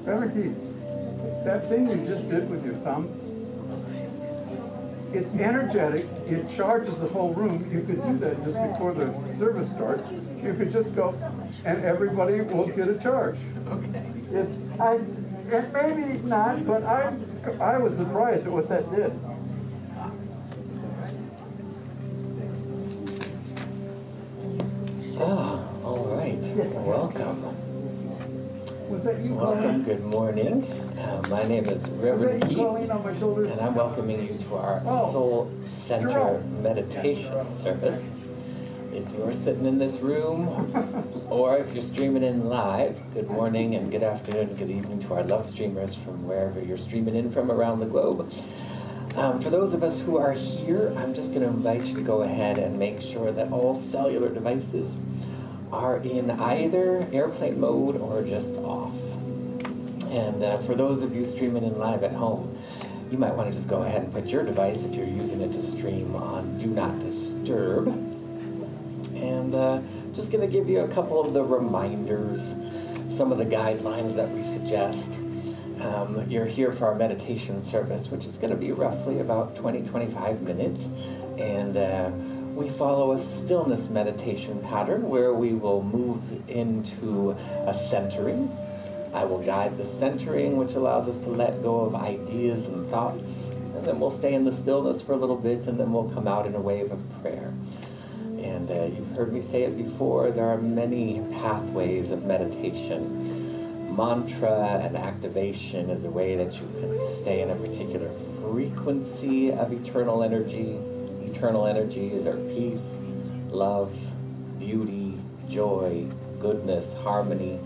Beverly, that thing you just did with your thumbs, it's energetic, it charges the whole room. You could do that just before the service starts. You could just go, and everybody will get a charge. Okay. And maybe not, but I was surprised at what that did. Ah, all right. Welcome. Was that you Welcome. calling? Good morning. My name is Reverend Was that you Keith, calling on my shoulders? and I'm welcoming you to our Soul Center Jerome. meditation service. If you're sitting in this room, or if you're streaming in live, good morning and good afternoon and good evening to our love streamers from wherever you're streaming in from around the globe. For those of us who are here, I'm just going to invite you to go ahead and make sure that all cellular devices are in either airplane mode or just off. And for those of you streaming in live at home, you might want to just go ahead and put your device, if you're using it to stream, on Do Not Disturb. And just going to give you a couple of the reminders, some of the guidelines that we suggest. You're here for our meditation service, which is going to be roughly about 20-25 minutes. And we follow a stillness meditation pattern where we will move into a centering. I will guide the centering, which allows us to let go of ideas and thoughts. And then we'll stay in the stillness for a little bit, and then we'll come out in a wave of prayer. And you've heard me say it before, there are many pathways of meditation. Mantra and activation is a way that you can stay in a particular frequency of eternal energy. Eternal energies are peace, love, beauty, joy, goodness, harmony.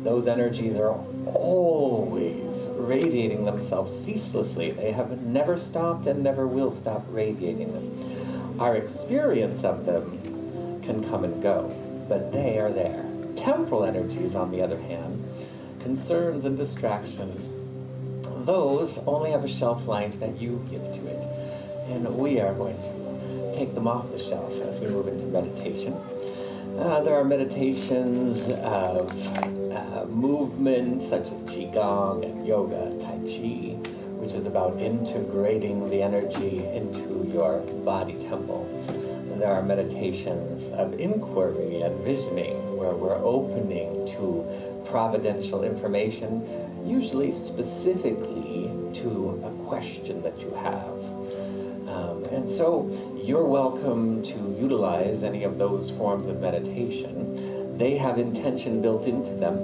Those energies are always radiating themselves ceaselessly. They have never stopped and never will stop radiating them. Our experience of them can come and go, but they are there. Temporal energies, on the other hand, concerns and distractions, those only have a shelf life that you give to it. And we are going to take them off the shelf as we move into meditation. There are meditations of movement, such as Qigong and Yoga, Tai Chi, which is about integrating the energy into your body temple. And there are meditations of inquiry and visioning, where we're opening to providential information, usually specifically to a question that you have. And so you're welcome to utilize any of those forms of meditation. They have intention built into them.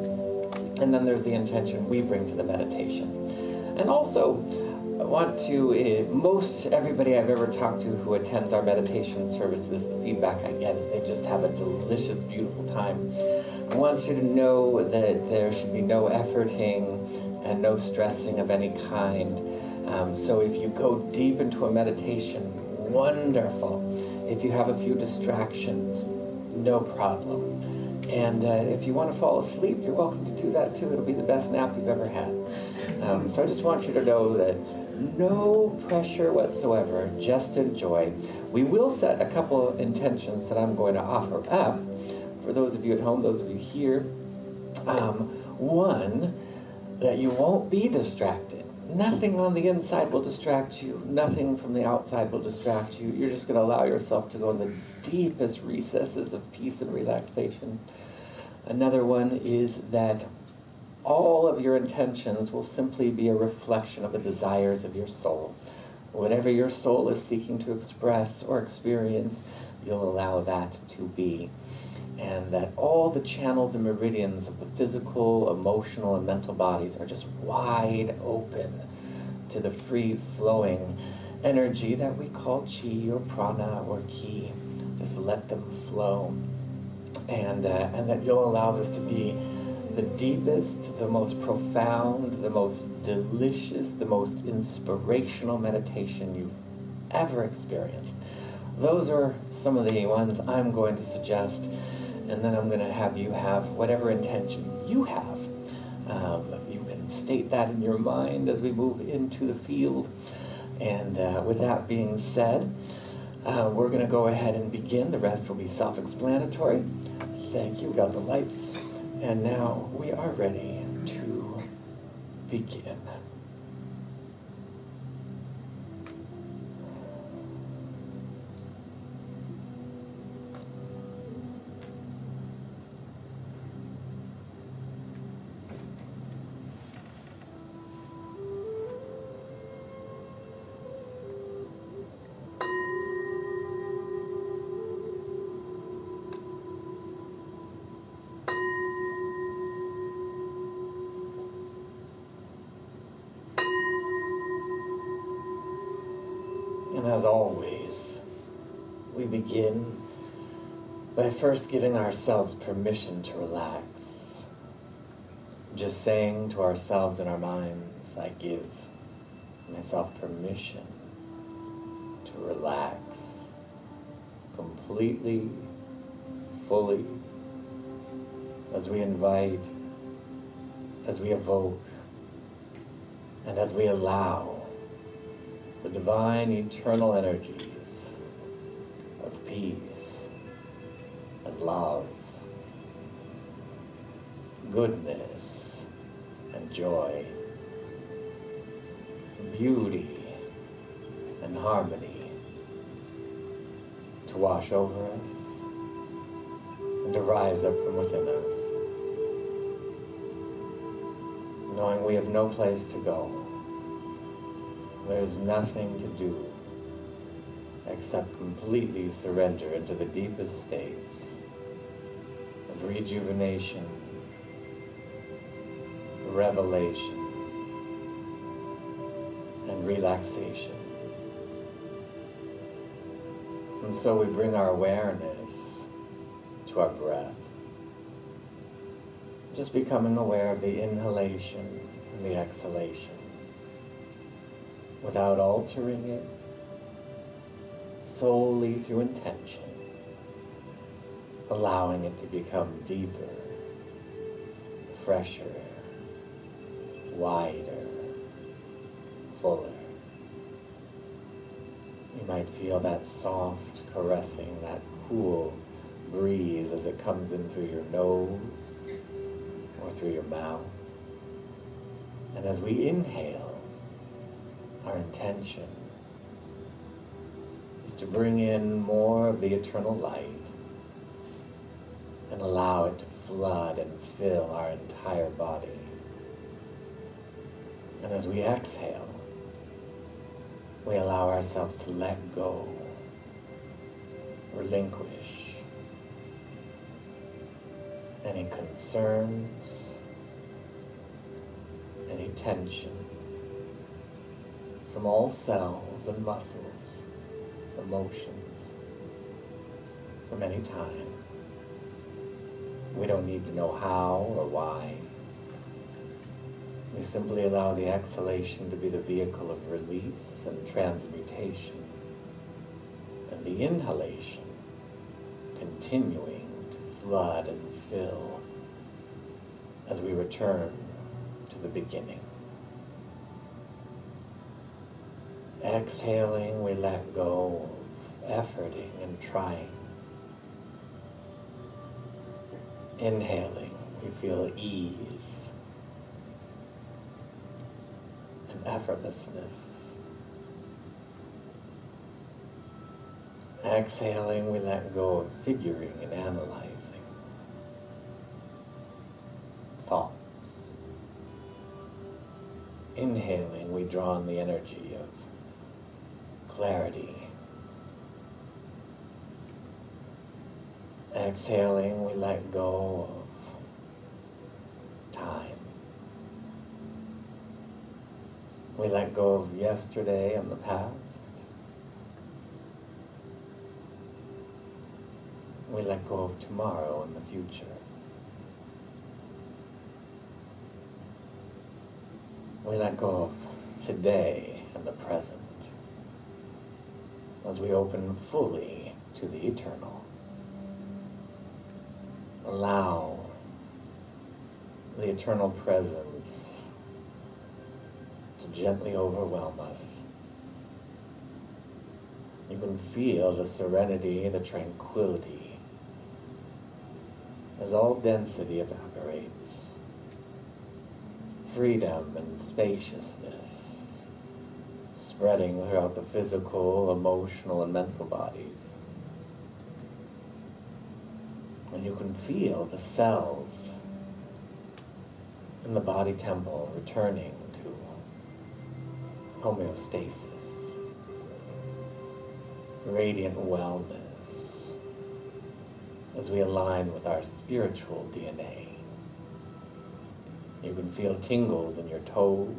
And then there's the intention we bring to the meditation. And also, I want to, most everybody I've ever talked to who attends our meditation services, the feedback I get is they just have a delicious, beautiful time. I want you to know that there should be no efforting and no stressing of any kind. So if you go deep into a meditation, wonderful. If you have a few distractions, no problem. And if you want to fall asleep, you're welcome to do that too. It'll be the best nap you've ever had. So I just want you to know that no pressure whatsoever, just enjoy. We will set a couple of intentions that I'm going to offer up for those of you at home, those of you here. One, that you won't be distracted. Nothing on the inside will distract you. Nothing from the outside will distract you. You're just going to allow yourself to go in the deepest recesses of peace and relaxation. Another one is that all of your intentions will simply be a reflection of the desires of your soul. Whatever your soul is seeking to express or experience, you'll allow that to be. And that all the channels and meridians of the physical, emotional, and mental bodies are just wide open to the free-flowing energy that we call chi or prana or ki. Just let them flow. And that you'll allow this to be the deepest, the most profound, the most delicious, the most inspirational meditation you've ever experienced. Those are some of the ones I'm going to suggest. And then I'm going to have you have whatever intention you have. You can state that in your mind as we move into the field. And with that being said, we're going to go ahead and begin. The rest will be self-explanatory. Thank you. We got the lights. And now we are ready to begin. And as always, we begin by first giving ourselves permission to relax. Just saying to ourselves in our minds, I give myself permission to relax completely, fully, as we invite, as we evoke, and as we allow the divine eternal energies of peace and love, goodness and joy, beauty and harmony to wash over us and to rise up from within us, knowing we have no place to go. There's nothing to do except completely surrender into the deepest states of rejuvenation, revelation, and relaxation. And so we bring our awareness to our breath, just becoming aware of the inhalation and the exhalation, without altering it, solely through intention, allowing it to become deeper, fresher, wider, fuller. You might feel that soft caressing, that cool breeze as it comes in through your nose or through your mouth. And as we inhale, our intention is to bring in more of the eternal light and allow it to flood and fill our entire body. And as we exhale, we allow ourselves to let go, relinquish any concerns, any tension, from all cells and muscles, emotions, from any time. We don't need to know how or why. We simply allow the exhalation to be the vehicle of release and transmutation, and the inhalation continuing to flood and fill as we return to the beginning. Exhaling, we let go of efforting and trying. Inhaling, we feel ease and effortlessness. Exhaling, we let go of figuring and analyzing thoughts. Inhaling, we draw on the energy of clarity. Exhaling, we let go of time. We let go of yesterday and the past. We let go of tomorrow and the future. We let go of today and the present, as we open fully to the eternal. Allow the eternal presence to gently overwhelm us. You can feel the serenity, the tranquility, as all density evaporates, freedom and spaciousness spreading throughout the physical, emotional, and mental bodies. And you can feel the cells in the body temple returning to homeostasis, radiant wellness, as we align with our spiritual DNA. You can feel tingles in your toes.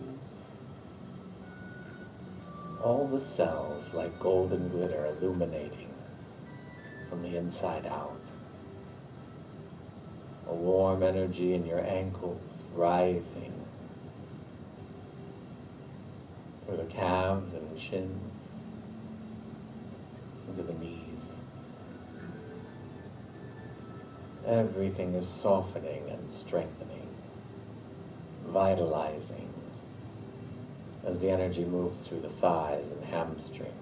All the cells like golden glitter illuminating from the inside out. A warm energy in your ankles rising through the calves and shins into the knees. Everything is softening and strengthening, vitalizing as the energy moves through the thighs and hamstrings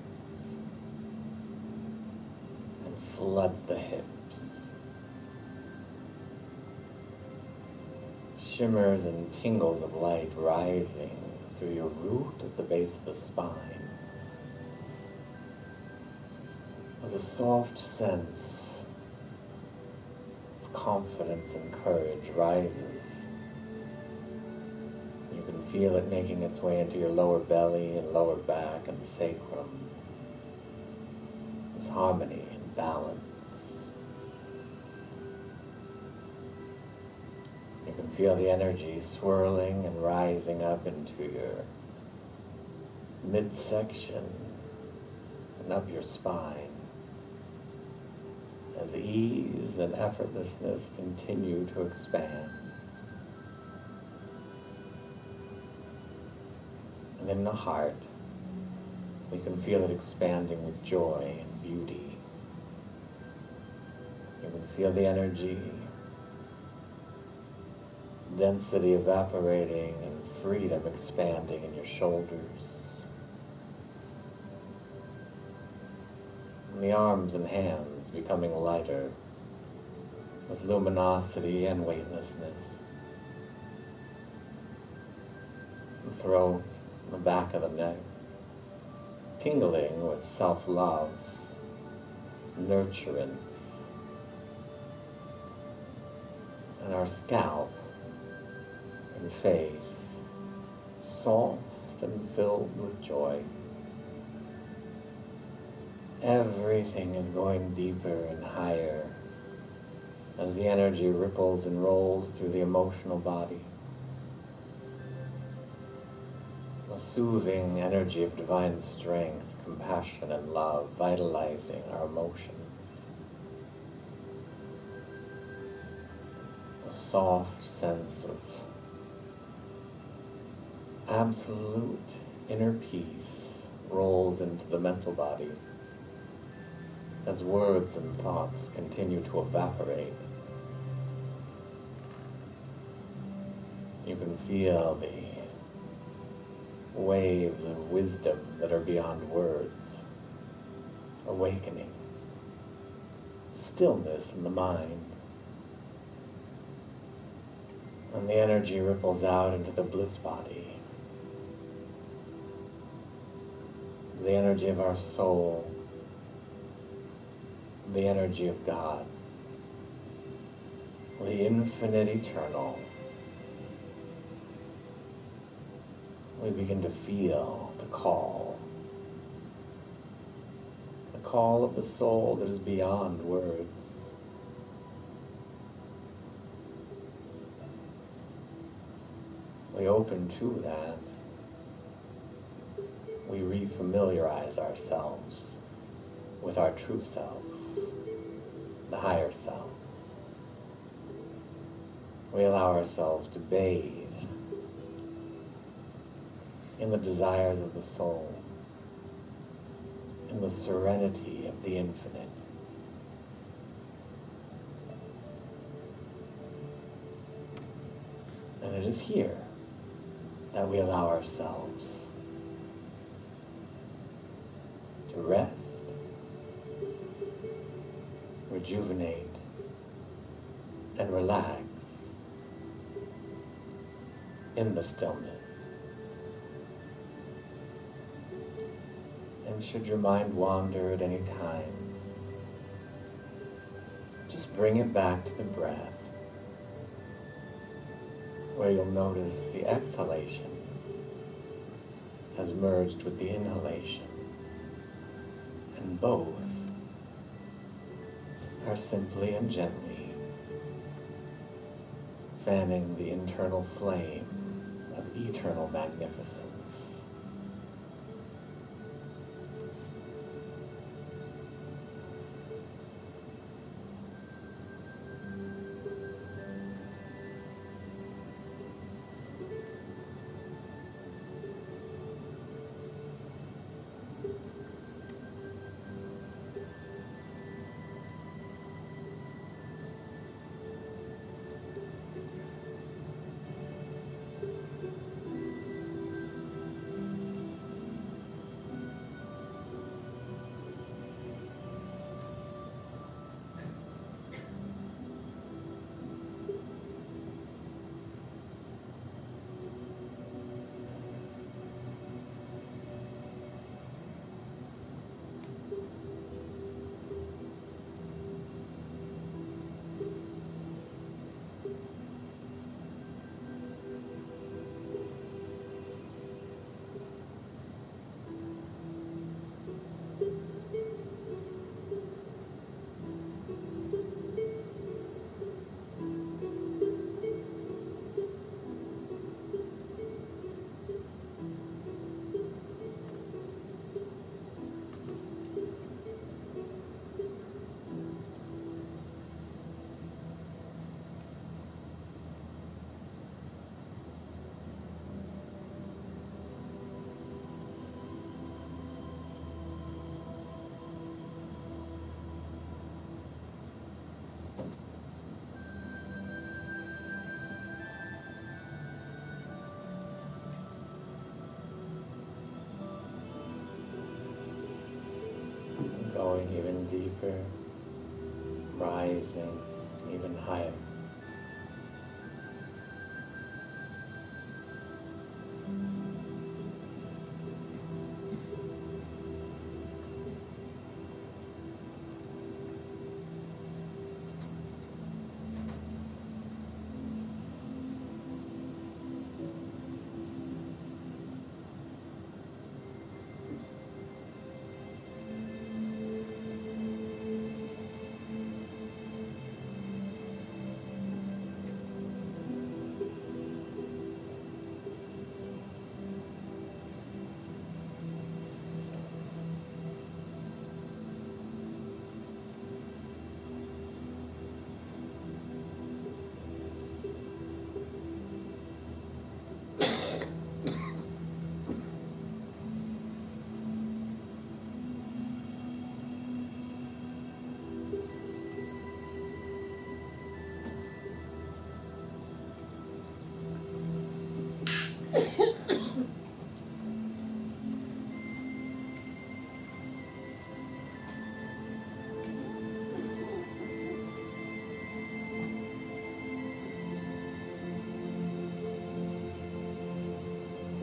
and floods the hips. Shimmers and tingles of light rising through your root at the base of the spine. There's a soft sense of confidence and courage rises. You can feel it making its way into your lower belly and lower back and sacrum. This harmony and balance. You can feel the energy swirling and rising up into your midsection and up your spine as ease and effortlessness continue to expand. And in the heart, we can feel it expanding with joy and beauty. You can feel the energy, density evaporating and freedom expanding in your shoulders. And the arms and hands becoming lighter with luminosity and weightlessness. The throat, the back of the neck, tingling with self-love, nurturance, and our scalp and face, soft and filled with joy. Everything is going deeper and higher as the energy ripples and rolls through the emotional body. A soothing energy of divine strength, compassion, and love, vitalizing our emotions. A soft sense of absolute inner peace rolls into the mental body as words and thoughts continue to evaporate. You can feel the waves of wisdom that are beyond words, awakening, stillness in the mind, and the energy ripples out into the bliss body, the energy of our soul, the energy of God, the infinite eternal. We begin to feel the call of the soul that is beyond words. We open to that. We refamiliarize ourselves with our true self, the higher self. We allow ourselves to bathe in the desires of the soul, in the serenity of the infinite. And it is here that we allow ourselves to rest, rejuvenate, and relax in the stillness. And should your mind wander at any time, just bring it back to the breath, where you'll notice the exhalation has merged with the inhalation, and both are simply and gently fanning the internal flame of eternal magnificence. Going even deeper, rising even higher.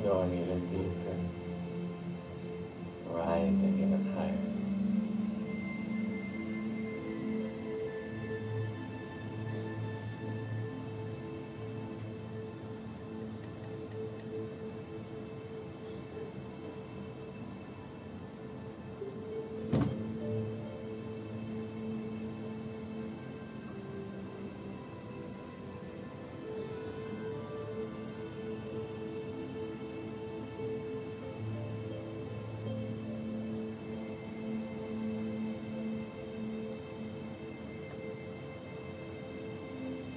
Going even deeper, rising even higher.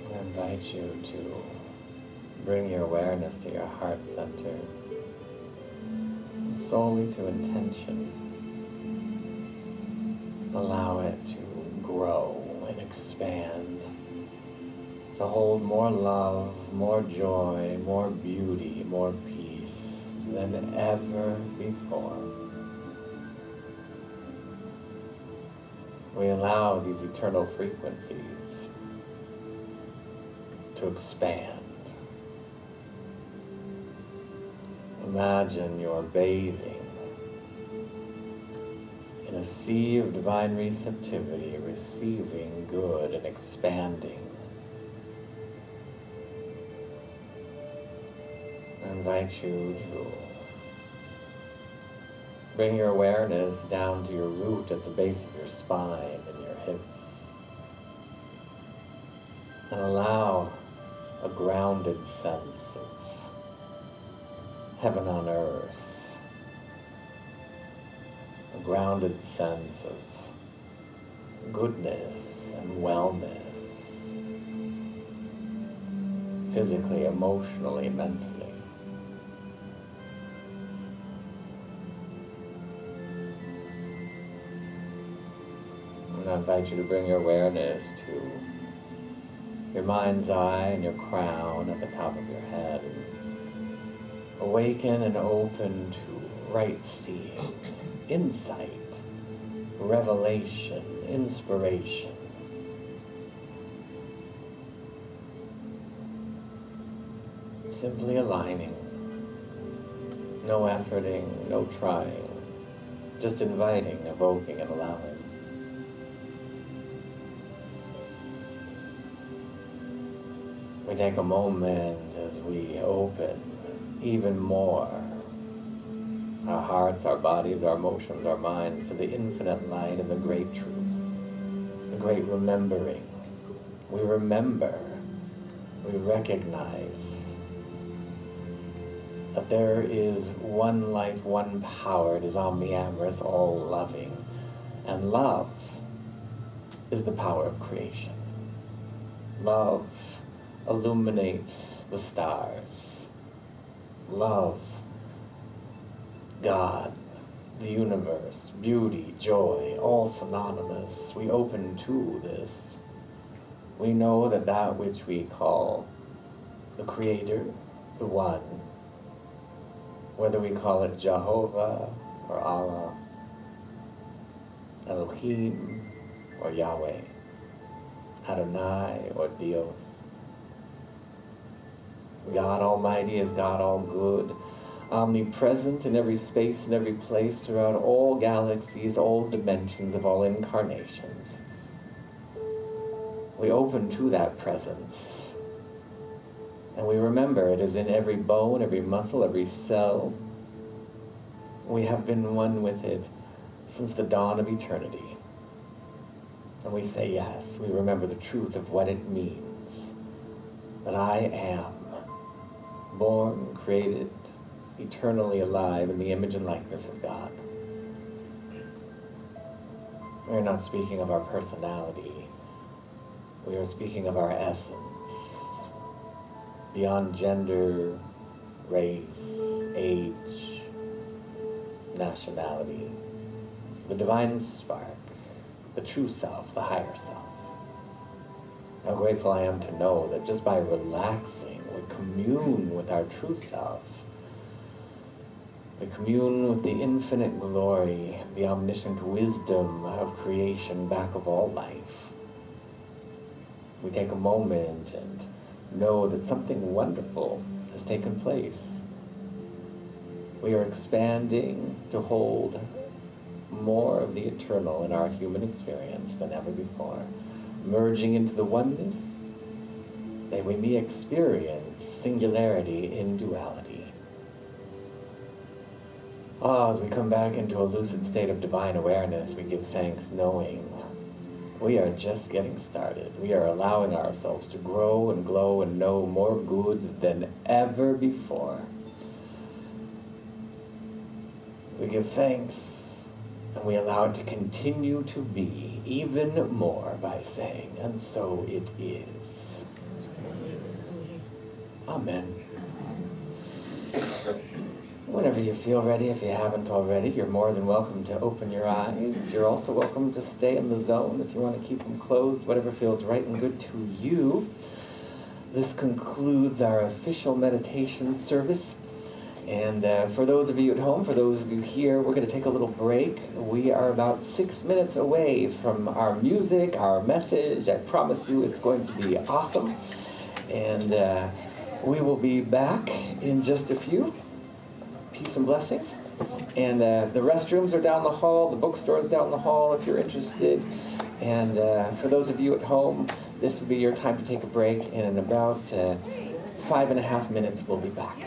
I invite you to bring your awareness to your heart center, and solely through intention, allow it to grow and expand, to hold more love, more joy, more beauty, more peace than ever before. We allow these eternal frequencies to expand Imagine you're bathing in a sea of divine receptivity, receiving good and expanding. I invite you to bring your awareness down to your root at the base of your spine and your hips. And allow a grounded sense of heaven on earth. A grounded sense of goodness and wellness. Physically, emotionally, mentally. And I invite you to bring your awareness to your mind's eye and your crown at the top of your head. Awaken and open to right seeing, insight, revelation, inspiration. Simply aligning. No efforting, no trying. Just inviting, evoking, and allowing. We take a moment as we open even more our hearts, our bodies, our emotions, our minds to the infinite light and the great truth, the great remembering. We remember, we recognize that there is one life, one power. It is omniamorous, all-loving, and love is the power of creation. Love illuminates the stars. Love, God, the universe, beauty, joy, all synonymous. We open to this. We know that that which we call the Creator, the One, whether we call it Jehovah or Allah, Elohim or Yahweh, Adonai or Dios, God Almighty is God all good, omnipresent in every space and every place throughout all galaxies, all dimensions of all incarnations. We open to that presence, and we remember it is in every bone, every muscle, every cell. We have been one with it since the dawn of eternity. And we say yes, we remember the truth of what it means, that I am born, created, eternally alive in the image and likeness of God. We are not speaking of our personality. We are speaking of our essence, beyond gender, race, age, nationality. The divine spark, the true self, the higher self. How grateful I am to know that just by relaxing, we commune with our true self. We commune with the infinite glory, the omniscient wisdom of creation back of all life. We take a moment and know that something wonderful has taken place. We are expanding to hold more of the eternal in our human experience than ever before, merging into the oneness that we may experience singularity in duality. As we come back into a lucid state of divine awareness, we give thanks knowing we are just getting started. We are allowing ourselves to grow and glow and know more good than ever before. We give thanks and we allow it to continue to be even more by saying, and so it is. Amen. Whenever you feel ready, if you haven't already, you're more than welcome to open your eyes. You're also welcome to stay in the zone if you want to keep them closed, whatever feels right and good to you. This concludes our official meditation service. And for those of you at home, for those of you here, we're going to take a little break. We are about 6 minutes away from our music, our message. I promise you it's going to be awesome. And we will be back in just a few. peace and blessings. And the restrooms are down the hall, the bookstore's down the hall if you're interested. And for those of you at home, this will be your time to take a break, and in about 5.5 minutes we'll be back.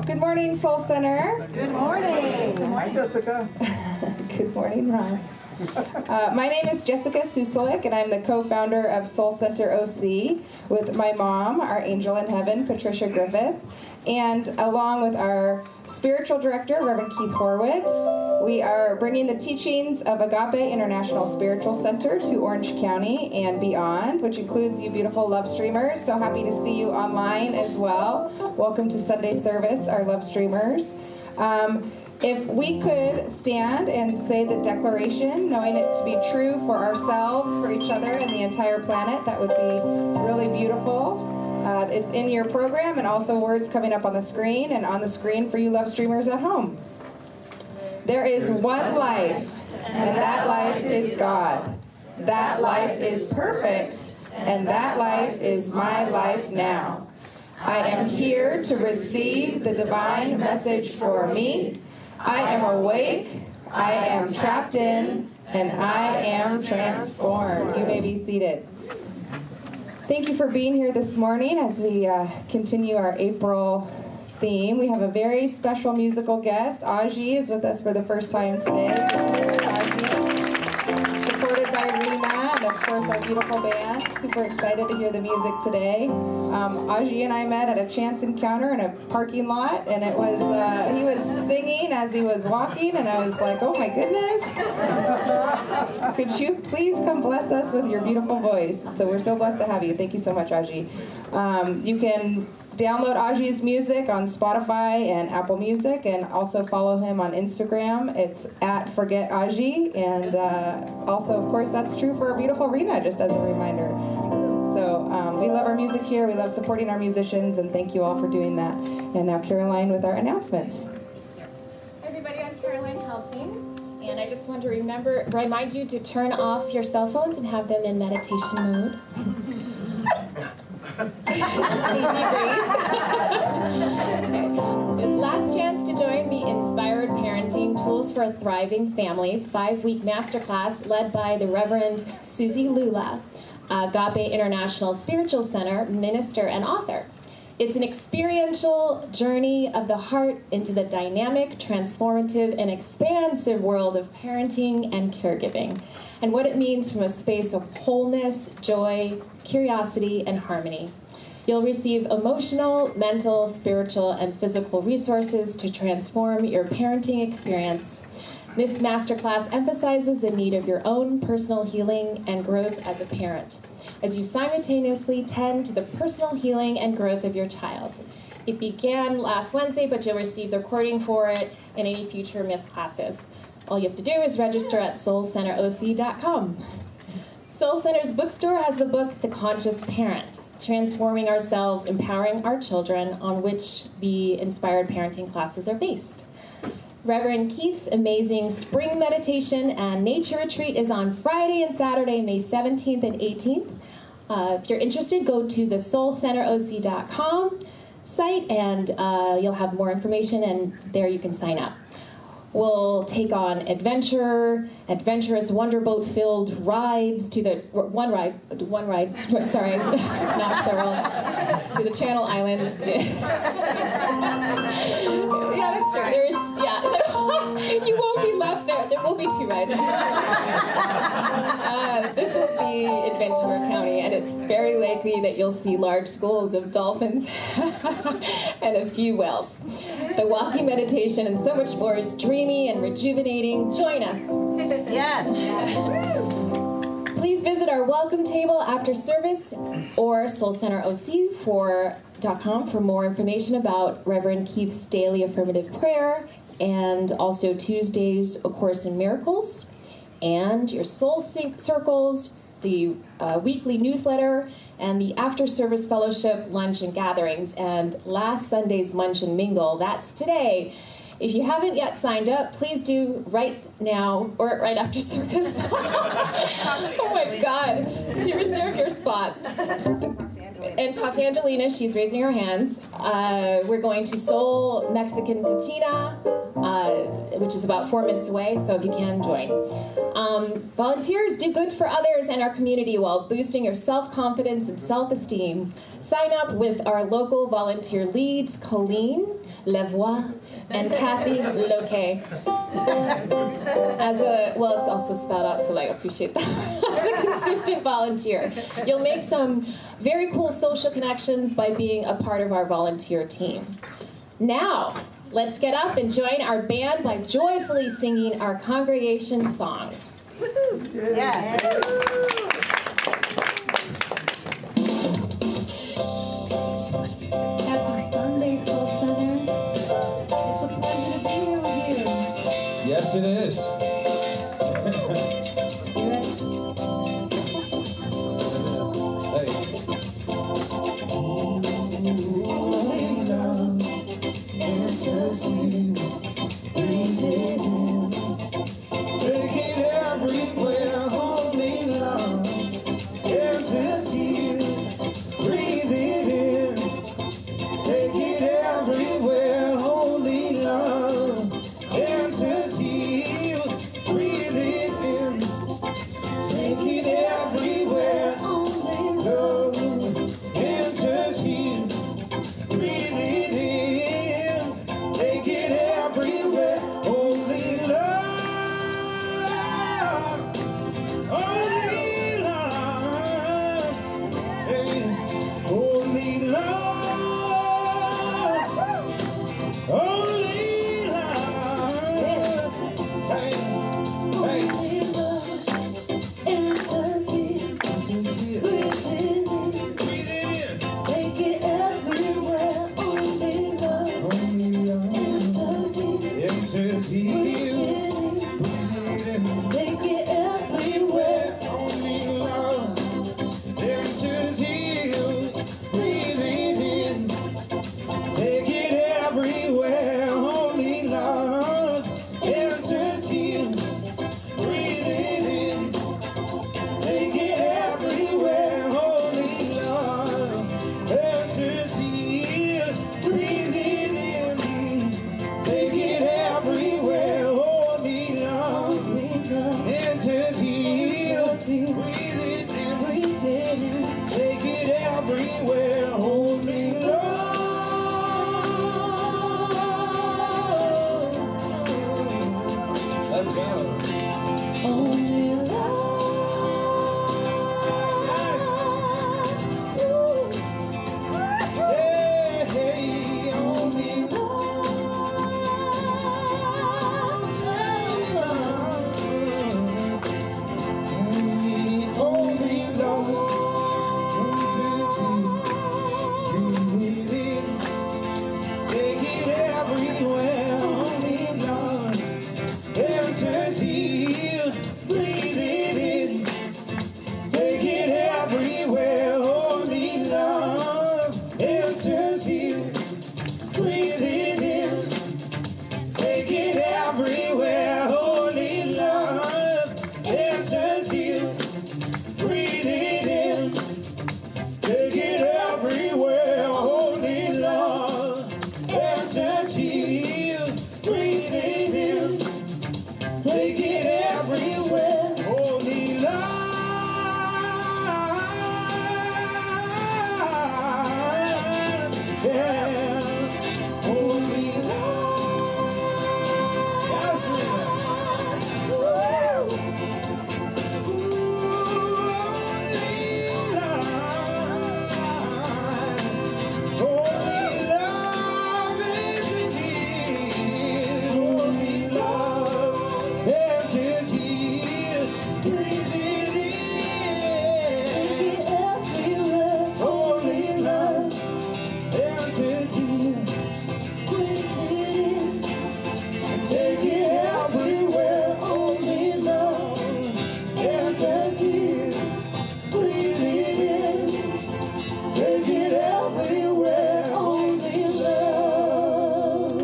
Good morning, Soul Center. Good morning. Hi, Jessica. Good morning, Ron. My name is Jessica Susalik, and I'm the co-founder of Soul Center OC with my mom, our angel in heaven, Patricia Griffith, and along with our spiritual director, Reverend Keith Horwitz. We are bringing the teachings of Agape International Spiritual Center to Orange County and beyond, which includes you beautiful love streamers. So happy to see you online as well. Welcome to Sunday service, our love streamers. If we could stand and say the declaration, knowing it to be true for ourselves, for each other, and the entire planet, that would be really beautiful. It's in your program, and also words coming up on the screen, and on the screen for you love streamers at home. There is one life, and that life is God. That life is perfect, and that life is my life now. I am here to receive the divine message for me. I am awake, I am trapped in, and I am transformed. You may be seated. Thank you for being here this morning as we continue our April theme. We have a very special musical guest. Aji is with us for the first time today. Aji, supported by Rena and of course our beautiful band. Super excited to hear the music today. Aji and I met at a chance encounter in a parking lot, and it was he was singing as he was walking, and I was like, oh my goodness. Could you please come bless us with your beautiful voice? So we're so blessed to have you. Thank you so much, Aji. You can download Aji's music on Spotify and Apple Music, and also follow him on Instagram. It's @ForgetAji, and also, of course, that's true for our beautiful Rena, just as a reminder. So we love our music here. We love supporting our musicians, and thank you all for doing that. And now Caroline with our announcements. Hi everybody, I'm Caroline Helsing, and I just want to remind you to turn off your cell phones and have them in meditation mode. Last chance to join the Inspired Parenting Tools for a Thriving Family 5-week masterclass led by the Reverend Susie Lula, Agape International Spiritual Center minister and author. It's an experiential journey of the heart into the dynamic, transformative, and expansive world of parenting and caregiving, and what it means from a space of wholeness, joy, curiosity, and harmony. You'll receive emotional, mental, spiritual, and physical resources to transform your parenting experience. This masterclass emphasizes the need of your own personal healing and growth as a parent, as you simultaneously tend to the personal healing and growth of your child. It began last Wednesday, but you'll receive the recording for it and any future missed classes. All you have to do is register at soulcenteroc.com. Soul Center's bookstore has the book, The Conscious Parent, Transforming Ourselves, Empowering Our Children, on which the Inspired Parenting classes are based. Reverend Keith's amazing spring meditation and nature retreat is on Friday and Saturday, May 17th and 18th. If you're interested, go to the soulcenteroc.com site, and you'll have more information, and there you can sign up. We'll take on adventurous wonderboat-filled rides to the one ride, sorry, not plural, to the Channel Islands. Yeah, that's true. You won't be left there. There will be 2 rides. This will be in Ventura County, and it's very likely that you'll see large schools of dolphins and a few whales. The walking meditation and so much more is dreamy and rejuvenating. Join us. Yes. Please visit our welcome table after service or soulcenteroc.com for more information about Reverend Keith's daily affirmative prayer, and also Tuesday's A Course in Miracles, and your soul circles, the weekly newsletter, and the after-service fellowship, lunch, and gatherings, and last Sunday's Munch and Mingle. That's today. If you haven't yet signed up, please do right now, or right after service. Oh my God, to reserve your spot. And talk to Angelina. She's raising her hands. We're going to Seoul Mexican Cantina, which is about 4 minutes away, so if you can, join. Volunteers do good for others and our community while boosting your self-confidence and self-esteem. Sign up with our local volunteer leads, Colleen Levoix and Kathy Loque. Well, it's also spelled out, so I appreciate that. As a consistent volunteer, you'll make some very cool social connections by being a part of our volunteer team. Now, let's get up and join our band by joyfully singing our congregation song. Yes. Happy Sunday, Soul Center. It's a pleasure to be here with you. Yes, it is. You ready? Hey. Only love enters you. Breathe it in. Take it everywhere. Only love enters you. Breathe it in. Take it everywhere. Only love enters you. Breathe it in. Take it everywhere. Only Love enters you. Breathe it in. Take it everywhere. Only love. Only love. Hey. Only love. Only love. Hey. Hey. only love enters you. Breathe it in. Breathe it in. Take it everywhere. Only love Only love enters you. enters you. Breathe it in. Breathe it in. Take it everywhere. Only love enters you. Breathe it in. Take it everywhere. Only love enters you. Breathe it in. Take it everywhere. Only love enters you. Breathe it in. Take it everywhere. Only love Only love enters you. enters you. Breathe it in. Breathe it in. Take it everywhere. Only love. Let's go. Only love. Hey, hey, only only love enters you. Breathe it in. Take it everywhere. Only love enters you. Breathe it in. Take it everywhere. Only love enters you. Breathe it in. Take it everywhere. Only love enters you. Breathe it in. Take it everywhere. Only love enters you. Breathe it in. Take it everywhere. Only love. Yeah. Only love. Yes, man. Take it everywhere, only love enters you. Breathe it in. Take it everywhere, only love.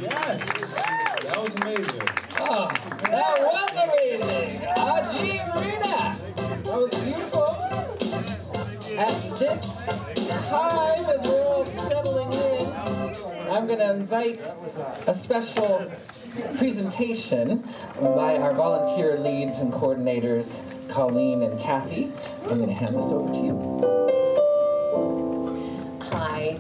Yes, that was amazing. invite a special presentation by our volunteer leads and coordinators, Colleen and Kathy. I'm going to hand this over to you. Hi.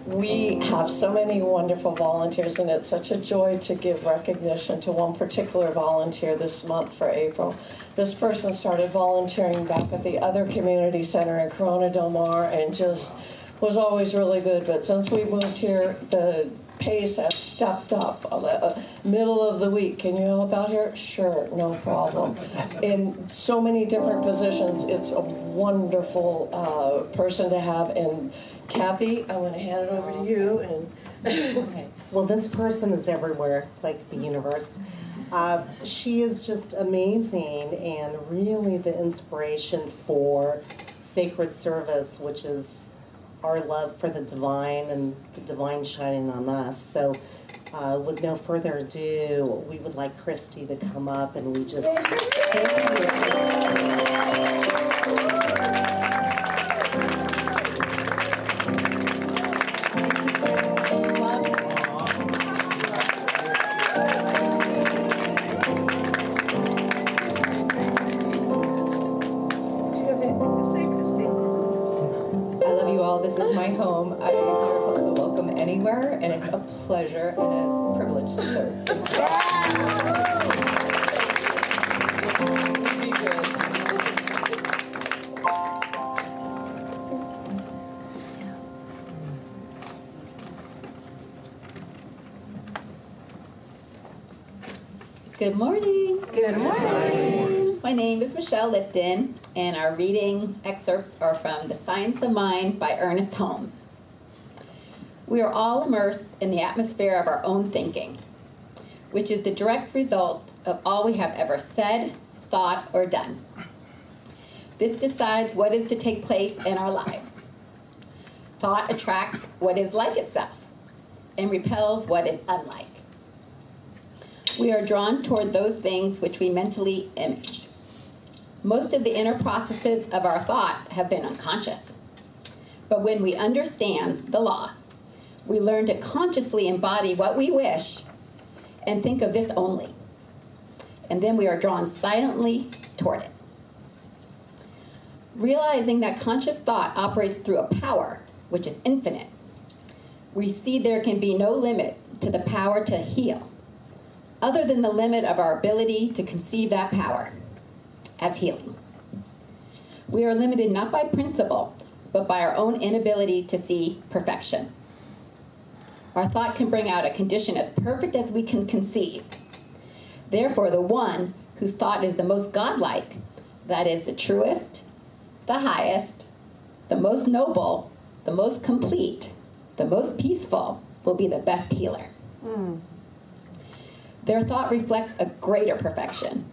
We have so many wonderful volunteers, and it's such a joy to give recognition to one particular volunteer this month for April. This person started volunteering back at the other community center in Corona Del Mar and just was always really good, but since we moved here, the pace has stepped up. Middle of the week, can you help out here? Sure, no problem. In so many different positions, it's a wonderful person to have. And Kathy, I'm going to hand it over to you. And okay. Well, this person is everywhere, like the universe. She is just amazing and really the inspiration for sacred service, which is our love for the divine and the divine shining on us. So with no further ado, we would like Christy to come up, and we just thank This is my home. I am here also welcome anywhere, and it's a pleasure and a privilege to serve. Good morning. Good morning. My name is Michelle Lipton, and our reading excerpts are from The Science of Mind by Ernest Holmes. We are all immersed in the atmosphere of our own thinking, which is the direct result of all we have ever said, thought, or done. This decides what is to take place in our lives. Thought attracts what is like itself and repels what is unlike. We are drawn toward those things which we mentally image. Most of the inner processes of our thought have been unconscious. But when we understand the law, we learn to consciously embody what we wish and think of this only. And then we are drawn silently toward it. Realizing that conscious thought operates through a power which is infinite, we see there can be no limit to the power to heal, other than the limit of our ability to conceive that power as healing. We are limited not by principle, but by our own inability to see perfection. Our thought can bring out a condition as perfect as we can conceive. Therefore, the one whose thought is the most godlike, that is the truest, the highest, the most noble, the most complete, the most peaceful, will be the best healer. Their thought reflects a greater perfection.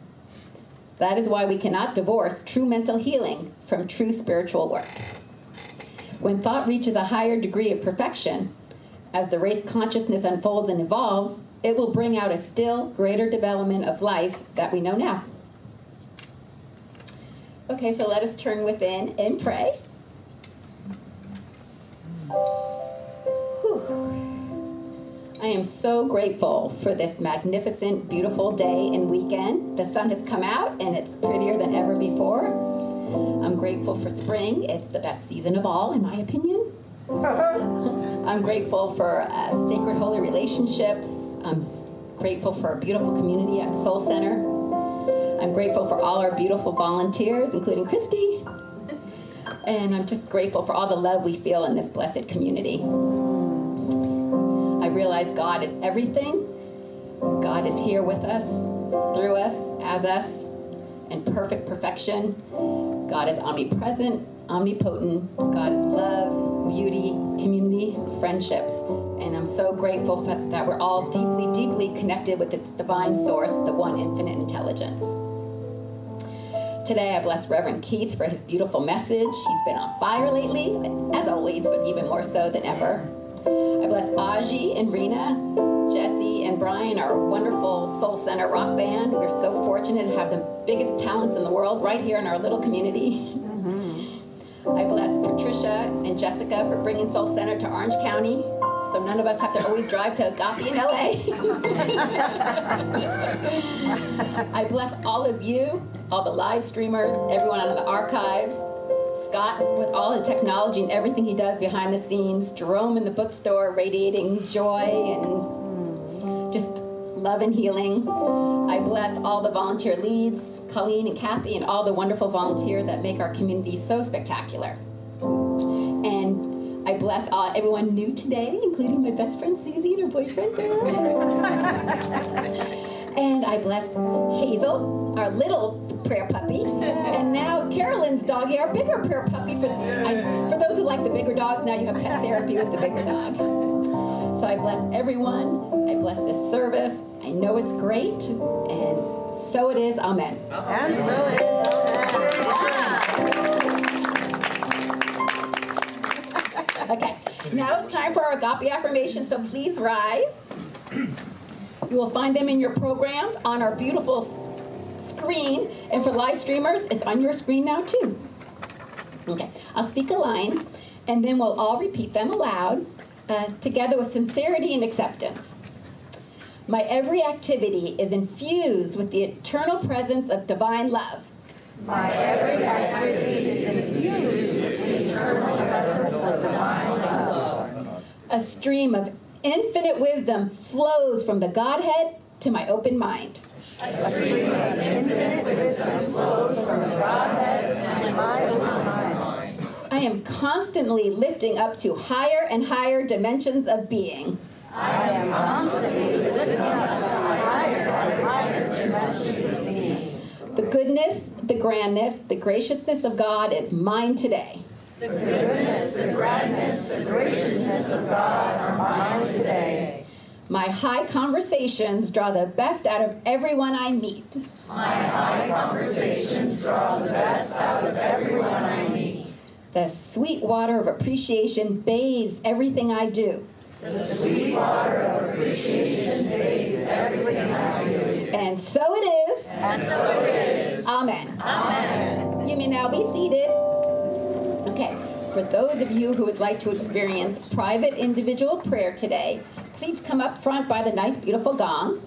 That is why we cannot divorce true mental healing from true spiritual work. When thought reaches a higher degree of perfection, as the race consciousness unfolds and evolves, it will bring out a still greater development of life that we know now. Okay, so let us turn within and pray. I am so grateful for this magnificent, beautiful day and weekend. The sun has come out and it's prettier than ever before. I'm grateful for spring. It's the best season of all, in my opinion. I'm grateful for sacred, holy relationships. I'm grateful for a beautiful community at Soul Center. I'm grateful for all our beautiful volunteers, including Christy. And I'm just grateful for all the love we feel in this blessed community. I realize God is everything. God is here with us, through us, as us, in perfect perfection. God is omnipresent, omnipotent. God is love, beauty, community, friendships. And I'm so grateful that we're all deeply, deeply connected with this divine source, the one infinite intelligence. Today I bless Reverend Keith for his beautiful message. He's been on fire lately, as always, but even more so than ever. I bless Aji and Rena, Jesse and Brian, our wonderful Soul Center rock band. We're so fortunate to have the biggest talents in the world right here in our little community. I bless Patricia and Jessica for bringing Soul Center to Orange County, so none of us have to always drive to Agape in LA. I bless all of you, all the live streamers, everyone out of the archives, Scott with all the technology and everything he does behind the scenes, Jerome in the bookstore radiating joy and just love and healing. I bless all the volunteer leads, Colleen and Kathy, and all the wonderful volunteers that make our community so spectacular. And I bless everyone new today, including my best friend Susie and her boyfriend there. And I bless Hazel, our little prayer puppy, and now Carolyn's doggy, our bigger prayer puppy. For those who like the bigger dogs, now you have pet therapy with the bigger dog. So I bless everyone. I bless this service. I know it's great, and so it is. Amen. And so it is. Okay, now it's time for our Agape affirmation, so please rise. You will find them in your programs on our beautiful screen, and for live streamers, it's on your screen now too. Okay, I'll speak a line, and then we'll all repeat them aloud, together with sincerity and acceptance. My every activity is infused with the eternal presence of divine love. My every activity is infused with the eternal presence of divine love. A stream of infinite wisdom flows from the Godhead to my open mind. A stream of infinite wisdom flows from the Godhead to my open mind. I am constantly lifting up to higher and higher dimensions of being. I am constantly lifting up to higher and higher dimensions of being. The goodness, the grandness, the graciousness of God is mine today. The goodness, the grandness, the graciousness of God are mine today. My high conversations draw the best out of everyone I meet. My high conversations draw the best out of everyone I meet. The sweet water of appreciation bathes everything I do. The sweet water of appreciation bathes everything I do. And so it is. And so it is. Amen. Amen. You may now be seated. Okay, for those of you who would like to experience private individual prayer today, please come up front by the nice, beautiful gong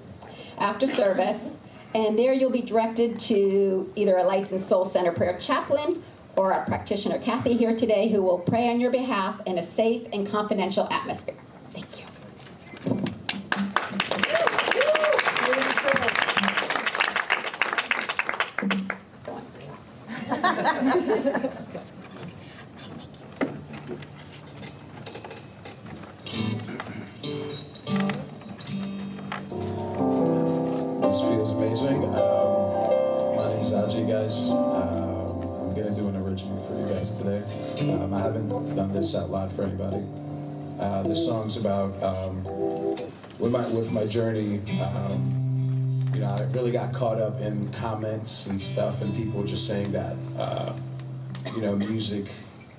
after service, and there you'll be directed to either a licensed Soul Center prayer chaplain or our practitioner, Kathy, here today, who will pray on your behalf in a safe and confidential atmosphere. Thank you. This feels amazing. My name is Ajay, guys. I'm gonna do an original for you guys today. I haven't done this out loud for anybody. This song's about with my journey. You know, I really got caught up in comments and stuff, and people just saying that you know, music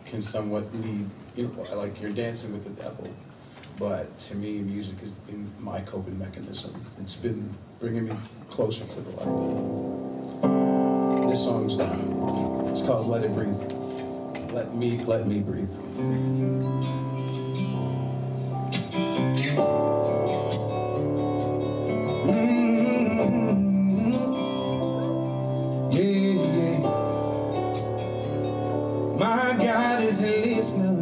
can somewhat lead, you know, like you're dancing with the devil. But to me, music has been my coping mechanism. It's been bringing me closer to the light. This song's it's called "Let It Breathe." Let me breathe. Yeah. My God is a listener.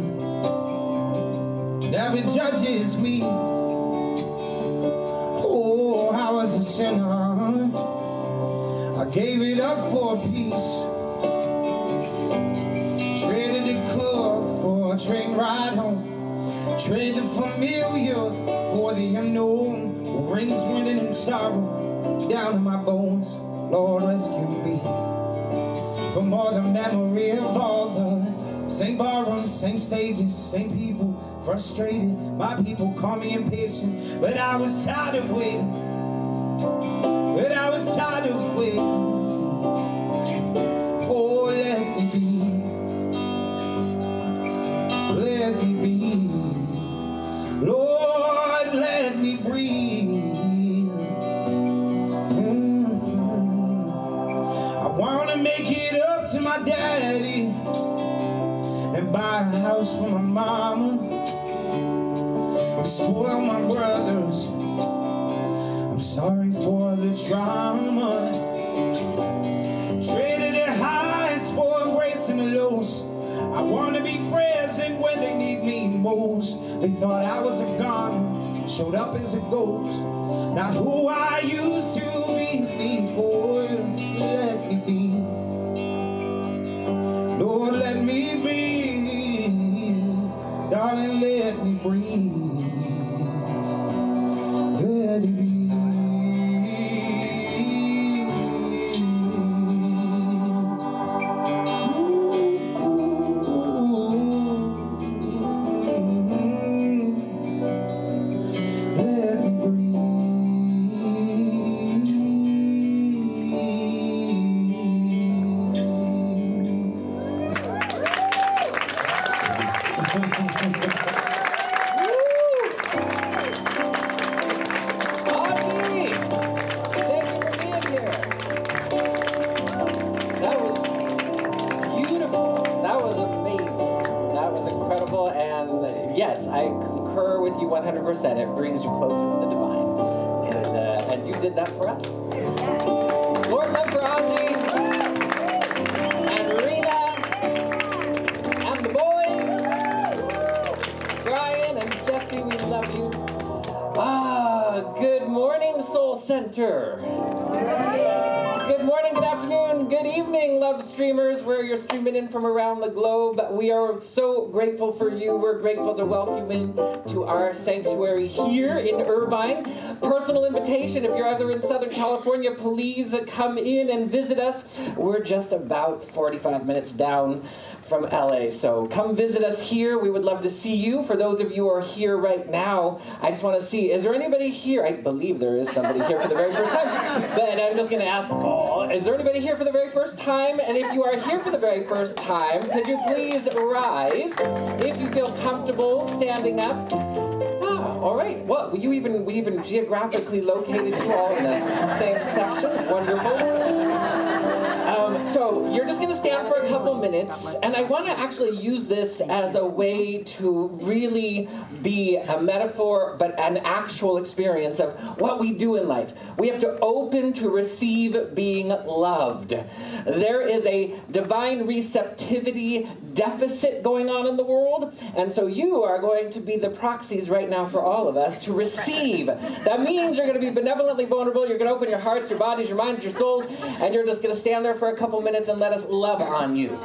Never judges me. Oh, I was a sinner. I gave it up for peace. Traded the club for a train ride home. Traded the familiar for the unknown. Rings running in sorrow down in my bones. Lord, rescue me from all the memory of all the same ballrooms, same stages, same people. Frustrated, my people call me impatient, but I was tired of waiting. But I was tired of waiting. Oh, let me be. Let me be. Lord, let me breathe. I want to make it up to my daddy and buy a house for my mama. spoil my brothers. I'm sorry for the trauma. Traded their highs for embracing the lows. I want to be present when they need me most. They thought I was a goner, showed up as a ghost. Not who I used to be before. Let me be. Lord, let me be. Darling, let me breathe. Let it be. It brings you closer to the divine. And you did that for us. Lord, love for Audrey and Rena and the boys. Brian and Jesse, we love you. Good morning, Soul Center. Good morning, good afternoon, good evening, love streamers, where you're streaming in from around the globe. We are so grateful for you. We're grateful to welcome you in to our sanctuary here in Irvine. Personal invitation, if you're ever in Southern California, please come in and visit us. We're just about 45 minutes down from LA, so come visit us here. We would love to see you. For those of you who are here right now, I just want to see, is there anybody here? I believe there is somebody here for the very first time, but I'm just going to ask, is there anybody here for the very first time? And if you are here for the very first time, could you please rise if you feel comfortable standing up? All right. Well, we even geographically located you all in the same section. Wonderful. So you're just going to stand for a couple minutes, and I want to actually use this as a way to really be a metaphor, but an actual experience of what we do in life. We have to open to receive being loved. There is a divine receptivity deficit going on in the world, and so you are going to be the proxies right now for all of us to receive. That means you're going to be benevolently vulnerable. You're going to open your hearts, your bodies, your minds, your souls, and you're just going to stand there for a couple minutes and let us love on you.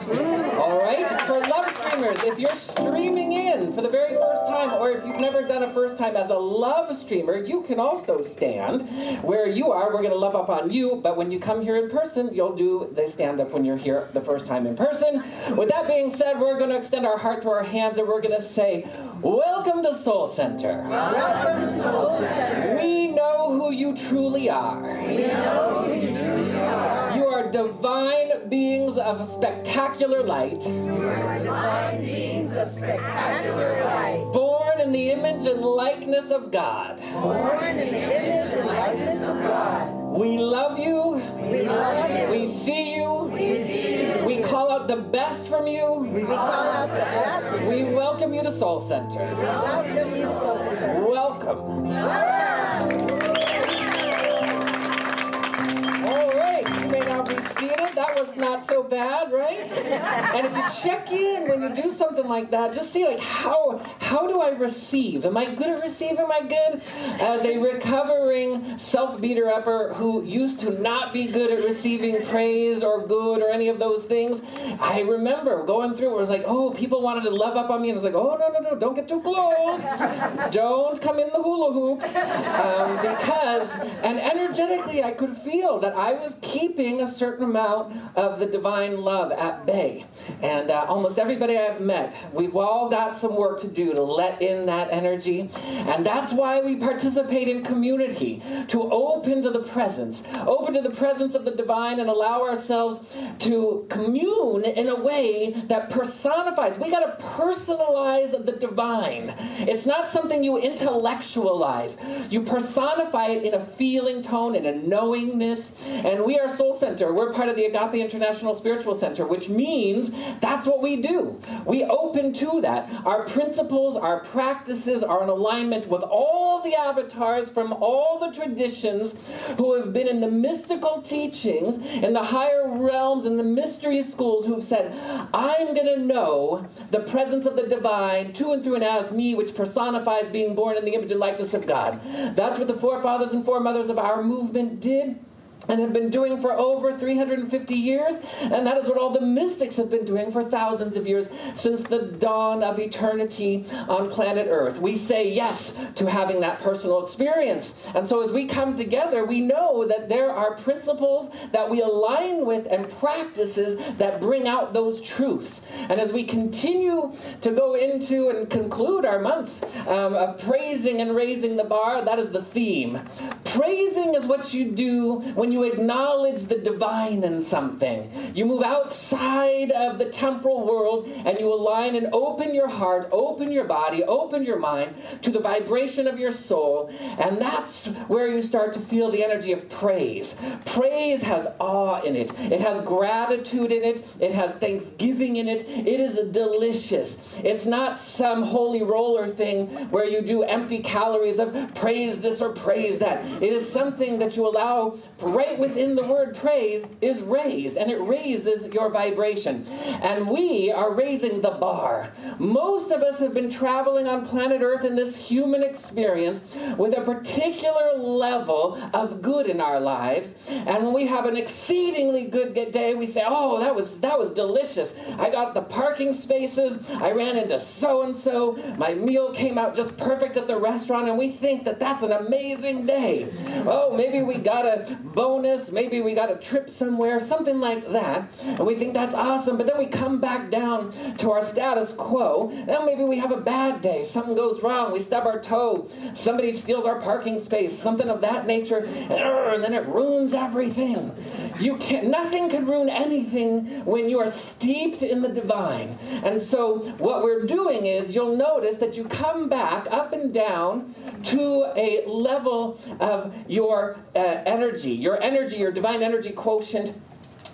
All right? For love streamers, if you're streaming in for the very first time, or if you've never done a first time as a love streamer, you can also stand where you are. We're going to love up on you, but when you come here in person, you'll do the stand up when you're here the first time in person. With that being said, we're going to extend our heart through our hands, and we're going to say, welcome to Soul Center. Welcome to Soul Center. We know who you truly are. We know who you truly are. You are divine beings of spectacular light. You are divine beings of spectacular light. Born in the image and likeness of God. Born in the image and likeness of God. We love you. We love you. We see you. We see you. We call out the best from you. We call out the best from you. We welcome you to Soul Center. We welcome you to Soul Center. Welcome. Welcome. All right, you may now be seated. That was not so bad, right? And if you check in when you do something like that, just see, like, how do I receive? Am I good at receiving? Am I good? As a recovering self-beater-upper who used to not be good at receiving praise or good or any of those things, I remember going through, it was like, oh, people wanted to love up on me, and I was like, oh, no, don't get too close. Don't come in the hula hoop. Because, and energetically, I could feel that I was keeping a certain amount of the divine love at bay. And almost everybody I've met, we've all got some work to do to let in that energy. And that's why we participate in community, to open to the presence of the divine, and allow ourselves to commune in a way that personifies. We got to personalize the divine. It's not something you intellectualize. You personify it in a feeling tone, in a knowingness. And we are Soul Center. We're part of the Agape International Spiritual Center. which means that's what we do. We open to that. Our principles, our practices are in alignment with all the avatars from all the traditions who have been in the mystical teachings, in the higher realms, in the mystery schools, who've said, I'm going to know the presence of the divine to and through and as me, which personifies being born in the image and likeness of God. That's what the forefathers and foremothers of our movement did and have been doing for over 350 years, and that is what all the mystics have been doing for thousands of years, since the dawn of eternity on planet Earth. We say yes to having that personal experience. And so as we come together, we know that there are principles that we align with and practices that bring out those truths. And as we continue to go into and conclude our month of praising and raising the bar, that is the theme. Praising is what you do when you acknowledge the divine in something. You move outside of the temporal world and you align and open your heart, open your body, open your mind to the vibration of your soul, and that's where you start to feel the energy of praise. Praise has awe in it. It has gratitude in it. It has thanksgiving in it. It is delicious. It's not some holy roller thing where you do empty calories of praise this or praise that. It is something that you allow right within the word praise is raise, and it raises your vibration. And we are raising the bar. Most of us have been traveling on planet Earth in this human experience with a particular level of good in our lives. And when we have an exceedingly good day, we say, oh, that was delicious. I got the parking spaces. I ran into so-and-so. My meal came out just perfect at the restaurant, and we think that that's an amazing day. Oh, maybe we got a bonus, maybe we got a trip somewhere, something like that, and we think that's awesome, but then we come back down to our status quo, and maybe we have a bad day, something goes wrong, we stub our toe, somebody steals our parking space, something of that nature, and then it ruins everything. Nothing can ruin anything when you are steeped in the divine. And so what we're doing is, you'll notice that you come back up and down to a level of your energy, your divine energy quotient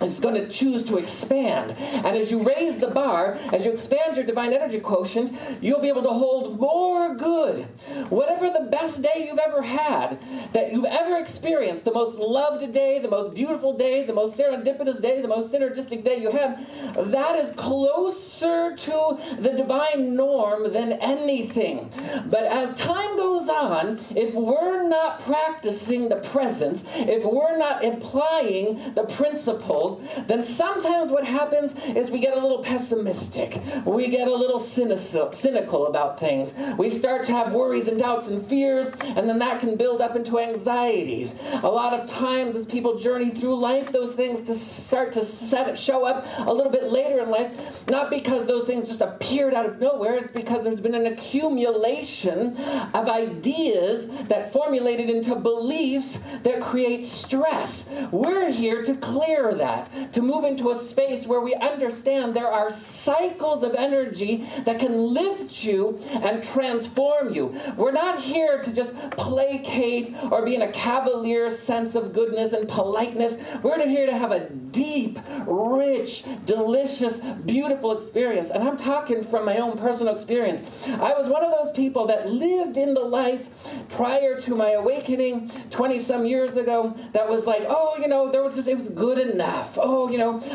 is going to choose to expand. And as you raise the bar, as you expand your divine energy quotient, you'll be able to hold more good. Whatever the best day you've ever had, that you've ever experienced, the most loved day, the most beautiful day, the most serendipitous day, the most synergistic day you had, that is closer to the divine norm than anything. But as time goes on, if we're not practicing the presence, if we're not implying the principles, then sometimes what happens is we get a little pessimistic. We get a little cynical about things. We start to have worries and doubts and fears, and then that can build up into anxieties. A lot of times as people journey through life, those things start to show up a little bit later in life, not because those things just appeared out of nowhere. It's because there's been an accumulation of ideas that formulated into beliefs that create stress. We're here to clear that, to move into a space where we understand there are cycles of energy that can lift you and transform you. We're not here to just placate or be in a cavalier sense of goodness and politeness. We're here to have a deep, rich, delicious, beautiful experience. And I'm talking from my own personal experience. I was one of those people that lived in the life prior to my awakening 20-some years ago that was like, oh, it was good enough. Oh,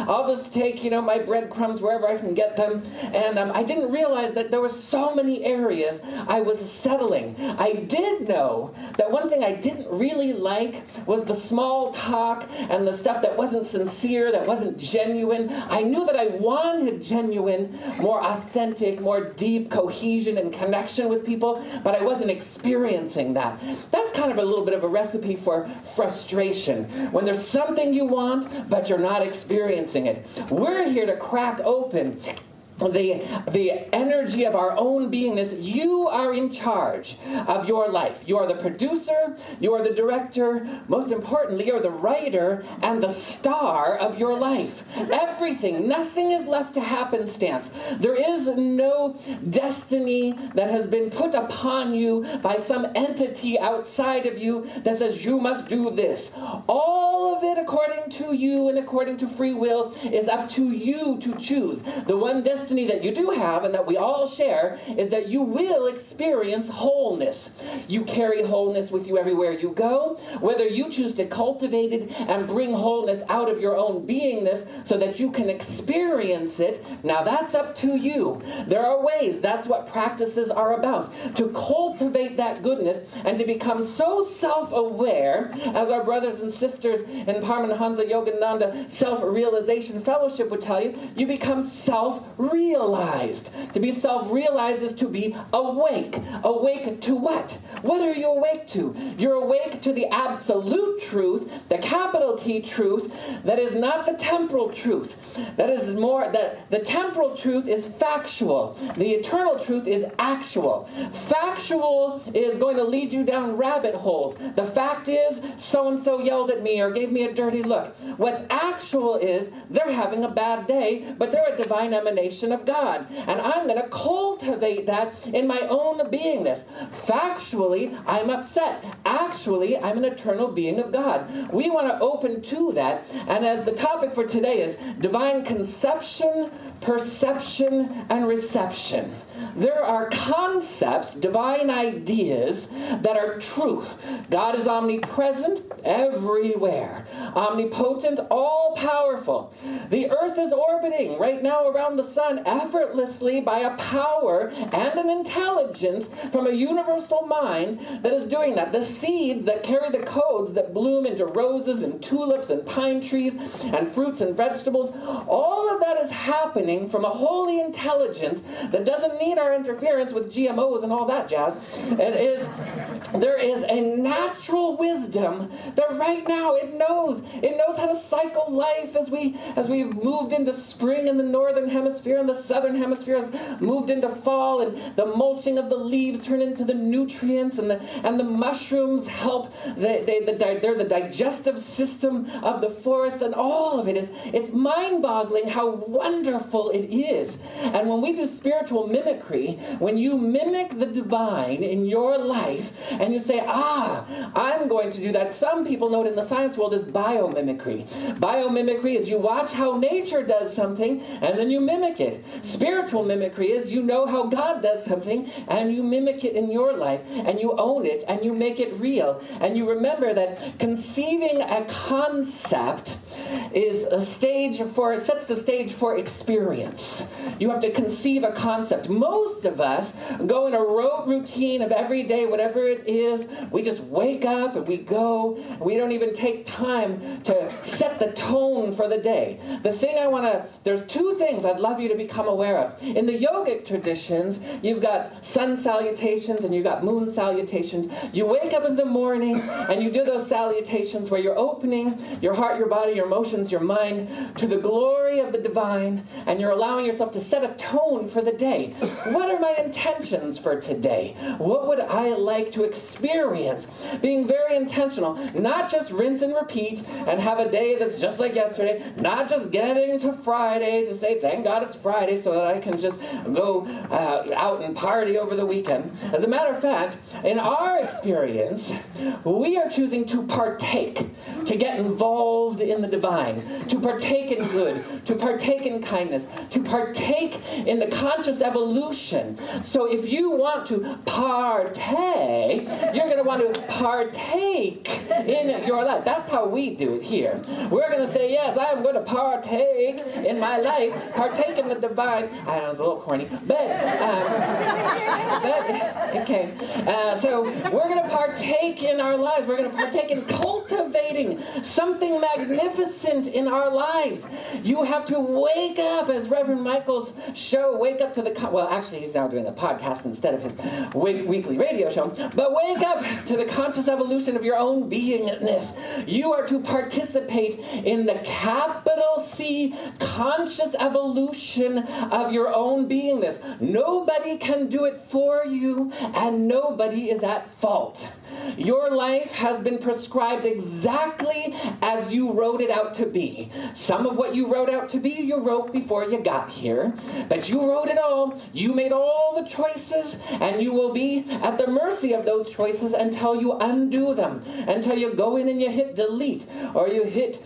I'll just take, my breadcrumbs wherever I can get them. And I didn't realize that there were so many areas I was settling. I did know that one thing I didn't really like was the small talk and the stuff that wasn't sincere, that wasn't genuine. I knew that I wanted genuine, more authentic, more deep cohesion and connection with people, but I wasn't experiencing that. That's kind of a little bit of a recipe for frustration. When there's something you want, but you're not experiencing it. We're here to crack open the energy of our own beingness, you are in charge of your life. You are the producer, you are the director, most importantly, you're the writer and the star of your life. Everything, nothing is left to happenstance. There is no destiny that has been put upon you by some entity outside of you that says you must do this. All of it, according to you and according to free will, is up to you to choose. The one destiny that you do have and that we all share is that you will experience wholeness. You carry wholeness with you everywhere you go, whether you choose to cultivate it and bring wholeness out of your own beingness so that you can experience it. Now that's up to you. There are ways. That's what practices are about. To cultivate that goodness and to become so self-aware, as our brothers and sisters in Paramahansa Yogananda Self-Realization Fellowship would tell you, you become self-realized. To be self-realized is to be awake. Awake to what? What are you awake to? You're awake to the absolute truth, the capital T truth, that is not the temporal truth. That is more, that the temporal truth is factual. The eternal truth is actual. Factual is going to lead you down rabbit holes. The fact is, so-and-so yelled at me or gave me a dirty look. What's actual is, they're having a bad day, but they're a divine emanation of God. And I'm going to cultivate that in my own beingness. Factually, I'm upset. Actually, I'm an eternal being of God. We want to open to that. And as the topic for today is divine conception, perception, and reception. There are concepts, divine ideas, that are truth. God is omnipresent everywhere, omnipotent, all-powerful. The earth is orbiting right now around the sun effortlessly by a power and an intelligence from a universal mind that is doing that. The seeds that carry the codes that bloom into roses and tulips and pine trees and fruits and vegetables, all of that is happening from a holy intelligence that doesn't need our interference with GMOs and all that jazz. There is a natural wisdom that right now it knows how to cycle life as we've moved into spring in the northern hemisphere, and the southern hemisphere has moved into fall, and the mulching of the leaves turn into the nutrients, and the mushrooms help. They're the digestive system of the forest, and all of it it's mind-boggling how wonderful it is. And when we do spiritual mimicry, when you mimic the divine in your life and you say, I'm going to do that. Some people know it in the science world as biomimicry. Biomimicry is you watch how nature does something and then you mimic it. Spiritual mimicry is you know how God does something and you mimic it in your life and you own it and you make it real. And you remember that conceiving a concept sets the stage for experience. You have to conceive a concept. Most of us go in a rote routine of every day, whatever it is. We just wake up and we go. We don't even take time to set the tone for the day. There's two things I'd love you to become aware of. In the yogic traditions, you've got sun salutations and you've got moon salutations. You wake up in the morning and you do those salutations where you're opening your heart, your body, your emotions, your mind to the glory of the divine, and you're allowing yourself to set a tone for the day. What are my intentions for today? What would I like to experience? Being very intentional, not just rinse and repeat and have a day that's just like yesterday, not just getting to Friday to say, thank God it's Friday so that I can just go out and party over the weekend. As a matter of fact, in our experience, we are choosing to partake, to get involved in the divine, to partake in good, to partake in kindness, to partake in the conscious evolution. So if you want to partake, you're going to want to partake in your life. That's how we do it here. We're going to say, yes, I'm going to partake in my life, partake in the divine. I know, it's a little corny, but Okay, so we're going to partake in our lives. We're going to partake in cultivating something magnificent in our lives. You have to wake up, as Reverend Michael's show, wake up to the, well, actually he's now doing a podcast instead of his weekly radio show, but wake up to the conscious evolution of your own beingness. You are to participate in the capital C conscious evolution of your own beingness. Nobody can do it for you, and nobody is at fault. Your life has been prescribed exactly as you wrote it out to be. Some of what you wrote out to be, you wrote before you got here. But you wrote it all. You made all the choices, and you will be at the mercy of those choices until you undo them, until you go in and you hit delete, or you hit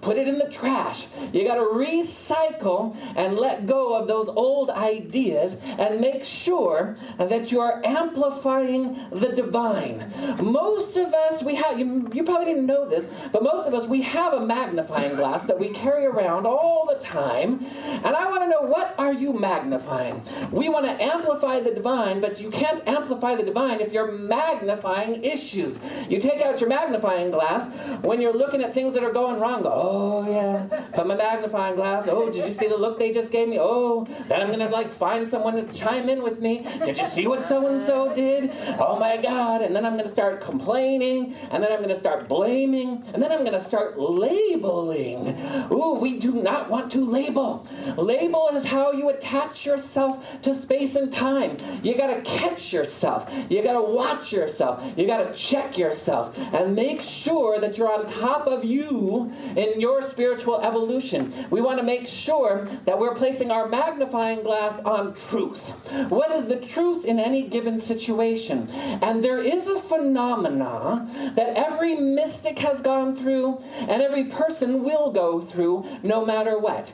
put it in the trash. You got to recycle and let go of those old ideas and make sure that you are amplifying the divine. Most of us, we have, you probably didn't know this, but most of us, we have a magnifying glass that we carry around all the time. And I want to know, what are you magnifying? We want to amplify the divine, but you can't amplify the divine if you're magnifying issues. You take out your magnifying glass when you're looking at things that are going wrong. Go, oh yeah, put my magnifying glass. Oh, did you see the look they just gave me? Oh, then I'm going to find someone to chime in with me. Did you see what so-and-so did? Oh my God. And then I'm going to start complaining, and then I'm going to start blaming, and then I'm going to start labeling. Ooh, we do not want to label. Label is how you attach yourself to space and time. You got to catch yourself. You got to watch yourself. You got to check yourself and make sure that you're on top of you in your spiritual evolution. We want to make sure that we're placing our magnifying glass on truth. What is the truth in any given situation? And there is a phenomena that every mystic has gone through and every person will go through no matter what.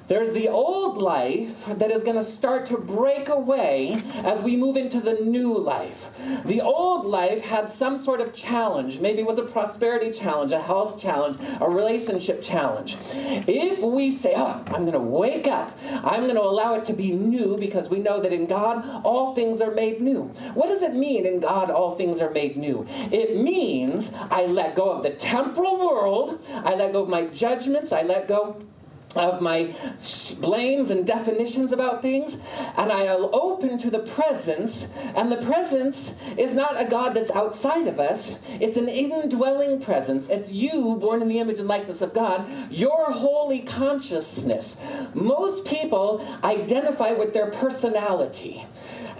There's the old life that is going to start to break away as we move into the new life. The old life had some sort of challenge. Maybe it was a prosperity challenge, a health challenge, a relationship challenge. If we say, oh, I'm going to wake up, I'm going to allow it to be new, because we know that in God all things are made new. What does it mean in God all things are made new? It means I let go of the temporal world, I let go of my judgments, I let go of my blames and definitions about things, and I am open to the presence, and the presence is not a God that's outside of us, it's an indwelling presence. It's you, born in the image and likeness of God, your holy consciousness. Most people identify with their personality.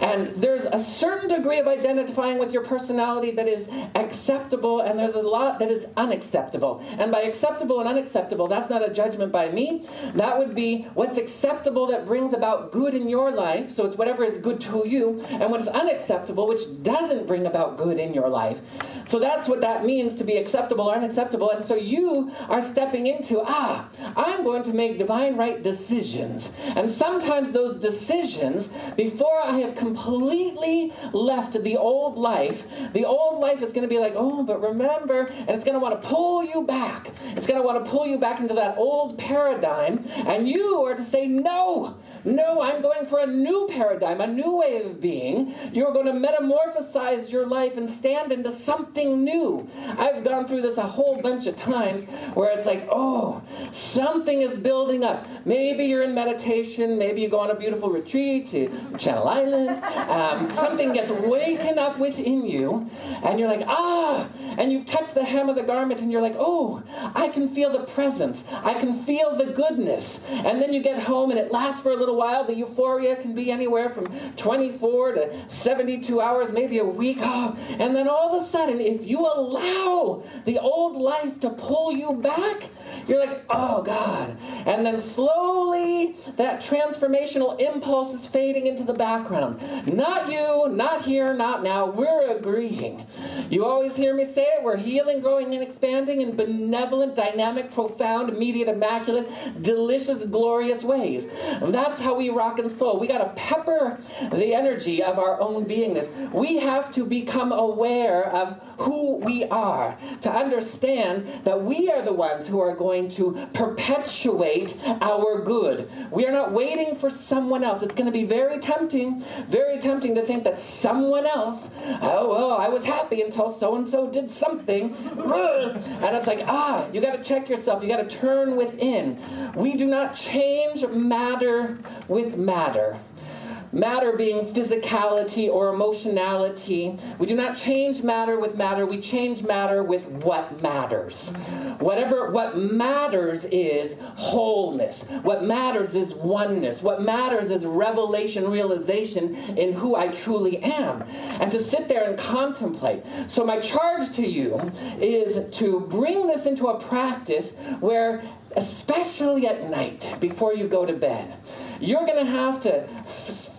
And there's a certain degree of identifying with your personality that is acceptable, and there's a lot that is unacceptable. And by acceptable and unacceptable, that's not a judgment by me. That would be what's acceptable that brings about good in your life, so it's whatever is good to you, and what is unacceptable, which doesn't bring about good in your life. So that's what that means, to be acceptable or unacceptable. And so you are stepping into, I'm going to make divine right decisions. And sometimes those decisions, before I have completely left the old life is going to be like, oh, but remember, and it's going to want to pull you back. It's going to want to pull you back into that old paradigm, and you are to say, no, I'm going for a new paradigm, a new way of being. You're going to metamorphosize your life and stand into something new. I've gone through this a whole bunch of times where it's like, oh, something is building up. Maybe you're in meditation, maybe you go on a beautiful retreat to Channel Island, something gets waken up within you, and you're like, and you've touched the hem of the garment, and you're like, oh, I can feel the presence. I can feel the goodness. And then you get home, and it lasts for a little while. The euphoria can be anywhere from 24 to 72 hours, maybe a week. And then all of a sudden, if you allow the old life to pull you back, you're like, oh, God. And then slowly, that transformational impulse is fading into the background. Not you, not here, not now. We're agreeing. You always hear me say it. We're healing, growing, and expanding in benevolent, dynamic, profound, immediate, immaculate, delicious, glorious ways. And that's how we rock and soul. We got to pepper the energy of our own beingness. We have to become aware of who we are. to understand that we are the ones who are going to perpetuate our good. We are not waiting for someone else. It's going to be very tempting to think that someone else, oh, well, I was happy until so-and-so did something. And it's like, you got to check yourself. You got to turn within. We do not change matter with matter. Matter being physicality or emotionality. We do not change matter with matter. We change matter with what matters. What matters is wholeness. What matters is oneness. What matters is revelation, realization in who I truly am. And to sit there and contemplate. So my charge to you is to bring this into a practice where, especially at night, before you go to bed, you're going to have to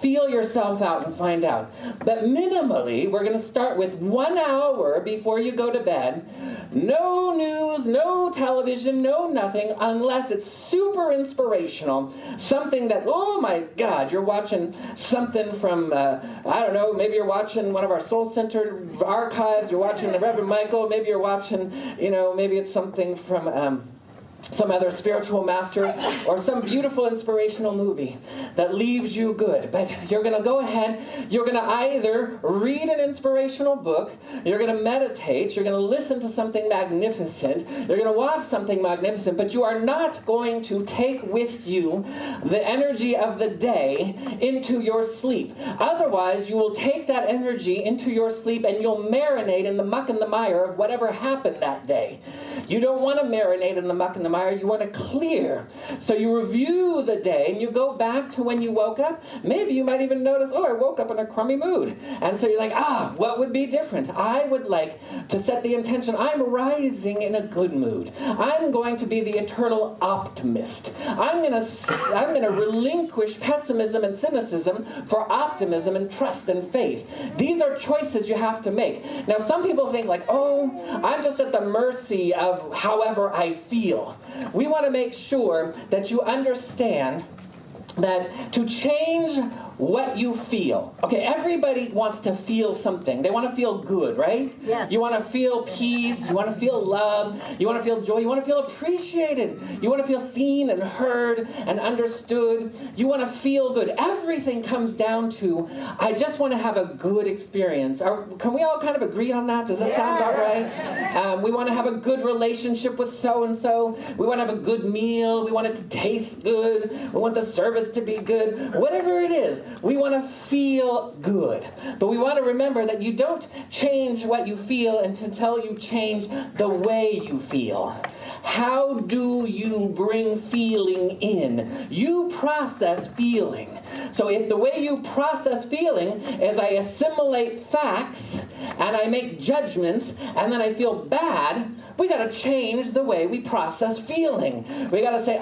feel yourself out and find out that minimally, we're going to start with 1 hour before you go to bed. No news, no television, no nothing, unless it's super inspirational. Something that, oh my God, you're watching something from, I don't know, maybe you're watching one of our Soul Center archives, you're watching the Reverend Michael, maybe you're watching, maybe it's something from some other spiritual master, or some beautiful inspirational movie that leaves you good. But you're going to go ahead, you're going to either read an inspirational book, you're going to meditate, you're going to listen to something magnificent, you're going to watch something magnificent, but you are not going to take with you the energy of the day into your sleep. Otherwise, you will take that energy into your sleep and you'll marinate in the muck and the mire of whatever happened that day. You don't want to marinate in the muck and the mire. You want to clear. So you review the day and you go back to when you woke up. Maybe you might even notice, I woke up in a crummy mood. And so you're like, what would be different? I would like to set the intention, I'm rising in a good mood. I'm going to be the eternal optimist. I'm going to relinquish pessimism and cynicism for optimism and trust and faith. These are choices you have to make. Now, some people think like, I'm just at the mercy of however I feel. We want to make sure that you understand that to change what you feel. Okay, everybody wants to feel something. They want to feel good, right? Yes. You want to feel peace. You want to feel love. You want to feel joy. You want to feel appreciated. You want to feel seen and heard and understood. You want to feel good. Everything comes down to, I just want to have a good experience. Can we all kind of agree on that? Does that sound about right? We want to have a good relationship with so-and-so. We want to have a good meal. We want it to taste good. We want the service to be good. Whatever it is. We want to feel good. But we want to remember that you don't change what you feel until you change the way you feel. How do you bring feeling in? You process feeling. So if the way you process feeling is I assimilate facts and I make judgments and then I feel bad, we got to change the way we process feeling. We got to say,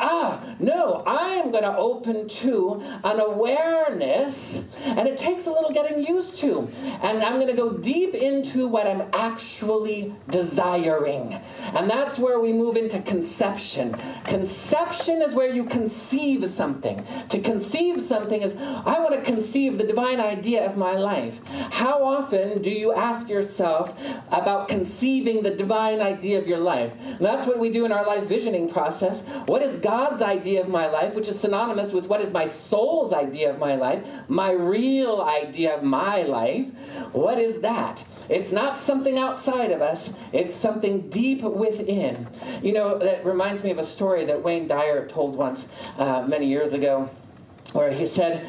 no, I am going to open to an awareness, and it takes a little getting used to. And I'm going to go deep into what I'm actually desiring. And that's where we move into conception. Conception is where you conceive something. To conceive something is, I want to conceive the divine idea of my life. How often do you ask yourself about conceiving the divine idea of your life? And that's what we do in our life visioning process. What is God's idea of my life, which is synonymous with what is my soul's idea of my life, my real idea of my life? What is that? It's not something outside of us. It's something deep within. That reminds me of a story that Wayne Dyer told once many years ago, where he said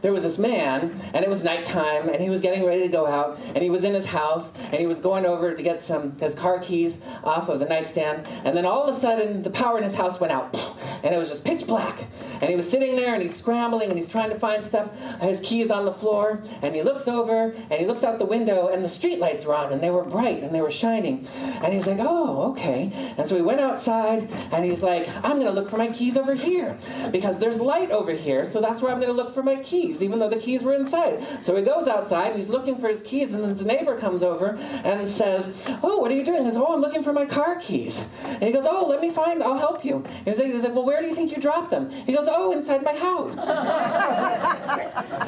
there was this man, and it was nighttime, and he was getting ready to go out, and he was in his house, and he was going over to get his car keys off of the nightstand, and then all of a sudden, the power in his house went out, and it was just pitch black, and he was sitting there, and he's scrambling, and he's trying to find stuff, his keys on the floor, and he looks over, and he looks out the window, and the street lights were on, and they were bright, and they were shining, and he's like, okay, and so he went outside, and he's like, I'm going to look for my keys over here, because there's light over here, so that's where I'm going to look for my keys, even though the keys were inside. So he goes outside, he's looking for his keys, and then his neighbor comes over and says, what are you doing? He goes, I'm looking for my car keys. And he goes, let me find, I'll help you. He's like, well, where do you think you dropped them? He goes, inside my house.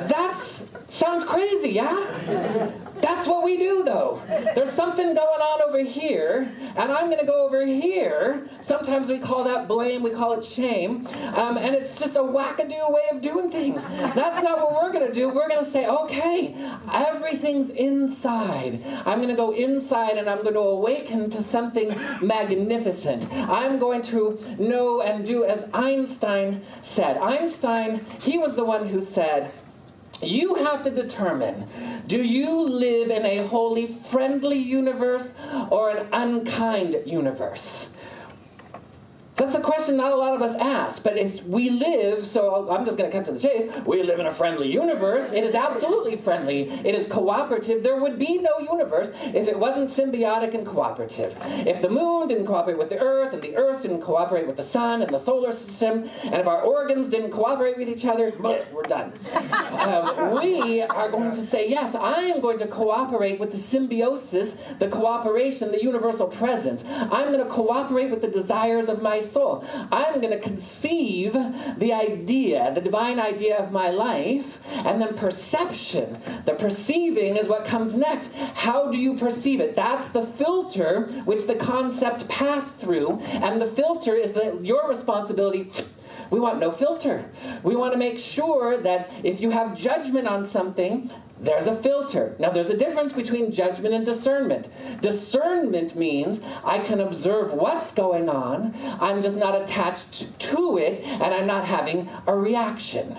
That sounds crazy, yeah? That's what we do, though. There's something going on over here, and I'm going to go over here. Sometimes we call that blame, we call it shame, and it's just a wackadoo way of doing things. That's not what we're going to do. We're going to say, okay, everything's inside. I'm going to go inside, and I'm going to awaken to something magnificent. I'm going to know and do as Einstein said. Einstein, he was the one who said, you have to determine, do you live in a wholly friendly universe or an unkind universe? That's a question not a lot of us ask, but we live, so I'm just going to cut to the chase, we live in a friendly universe. It is absolutely friendly. It is cooperative. There would be no universe if it wasn't symbiotic and cooperative. If the moon didn't cooperate with the earth, and the earth didn't cooperate with the sun and the solar system, and if our organs didn't cooperate with each other, we're done. We are going to say, yes, I am going to cooperate with the symbiosis, the cooperation, the universal presence. I'm going to cooperate with the desires of my soul. I'm going to conceive the idea, the divine idea of my life, and then perception. The perceiving is what comes next. How do you perceive it? That's the filter which the concept passed through, and the filter is your responsibility. We want no filter. We want to make sure that if you have judgment on something, there's a filter. Now, there's a difference between judgment and discernment. Discernment means I can observe what's going on. I'm just not attached to it, and I'm not having a reaction.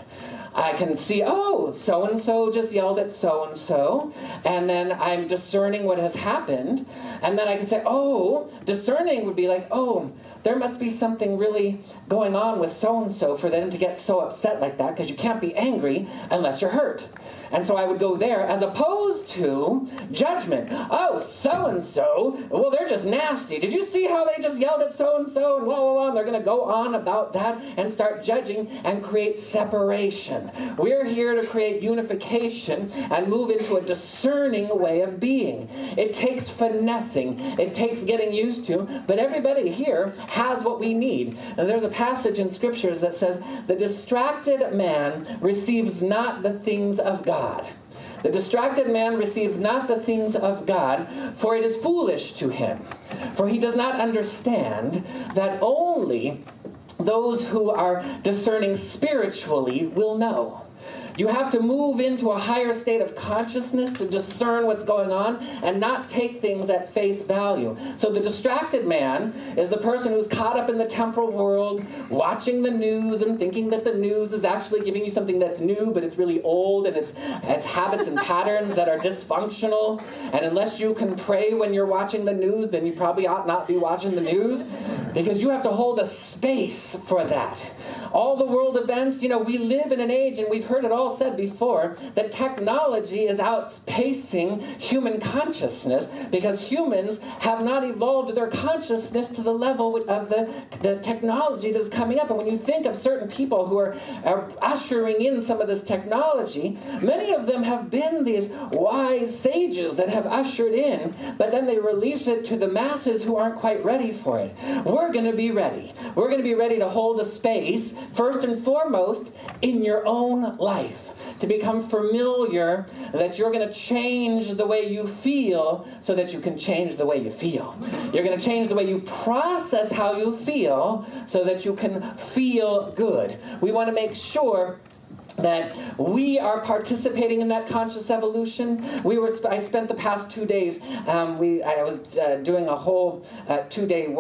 I can see, oh, so-and-so just yelled at so-and-so, and then I'm discerning what has happened, and then I can say, oh, discerning would be like, oh, there must be something really going on with so-and-so for them to get so upset like that, because you can't be angry unless you're hurt. And so I would go there as opposed to judgment. Oh, so-and-so, well, they're just nasty. Did you see how they just yelled at so-and-so and blah, blah, blah? And they're going to go on about that and start judging and create separation. We're here to create unification and move into a discerning way of being. It takes finessing. It takes getting used to. But everybody here has what we need. And there's a passage in scriptures that says, the distracted man receives not the things of God. The distracted man receives not the things of God, for it is foolish to him. For he does not understand that only those who are discerning spiritually will know. You have to move into a higher state of consciousness to discern what's going on and not take things at face value. So the distracted man is the person who's caught up in the temporal world, watching the news and thinking that the news is actually giving you something that's new, but it's really old, and it's habits and patterns that are dysfunctional. And unless you can pray when you're watching the news, then you probably ought not be watching the news, because you have to hold a space for that. All the world events, we live in an age, and we've heard it all said before, that technology is outpacing human consciousness, because humans have not evolved their consciousness to the level of the technology that's coming up. And when you think of certain people who are ushering in some of this technology, many of them have been these wise sages that have ushered in, but then they release it to the masses who aren't quite ready for it. We're going to be ready. We're going to be ready to hold a space, first and foremost, in your own life. To become familiar that you're going to change the way you feel so that you can change the way you feel. You're going to change the way you process how you feel so that you can feel good. We want to make sure that we are participating in that conscious evolution. I spent the past 2 days, I was doing a whole 2-day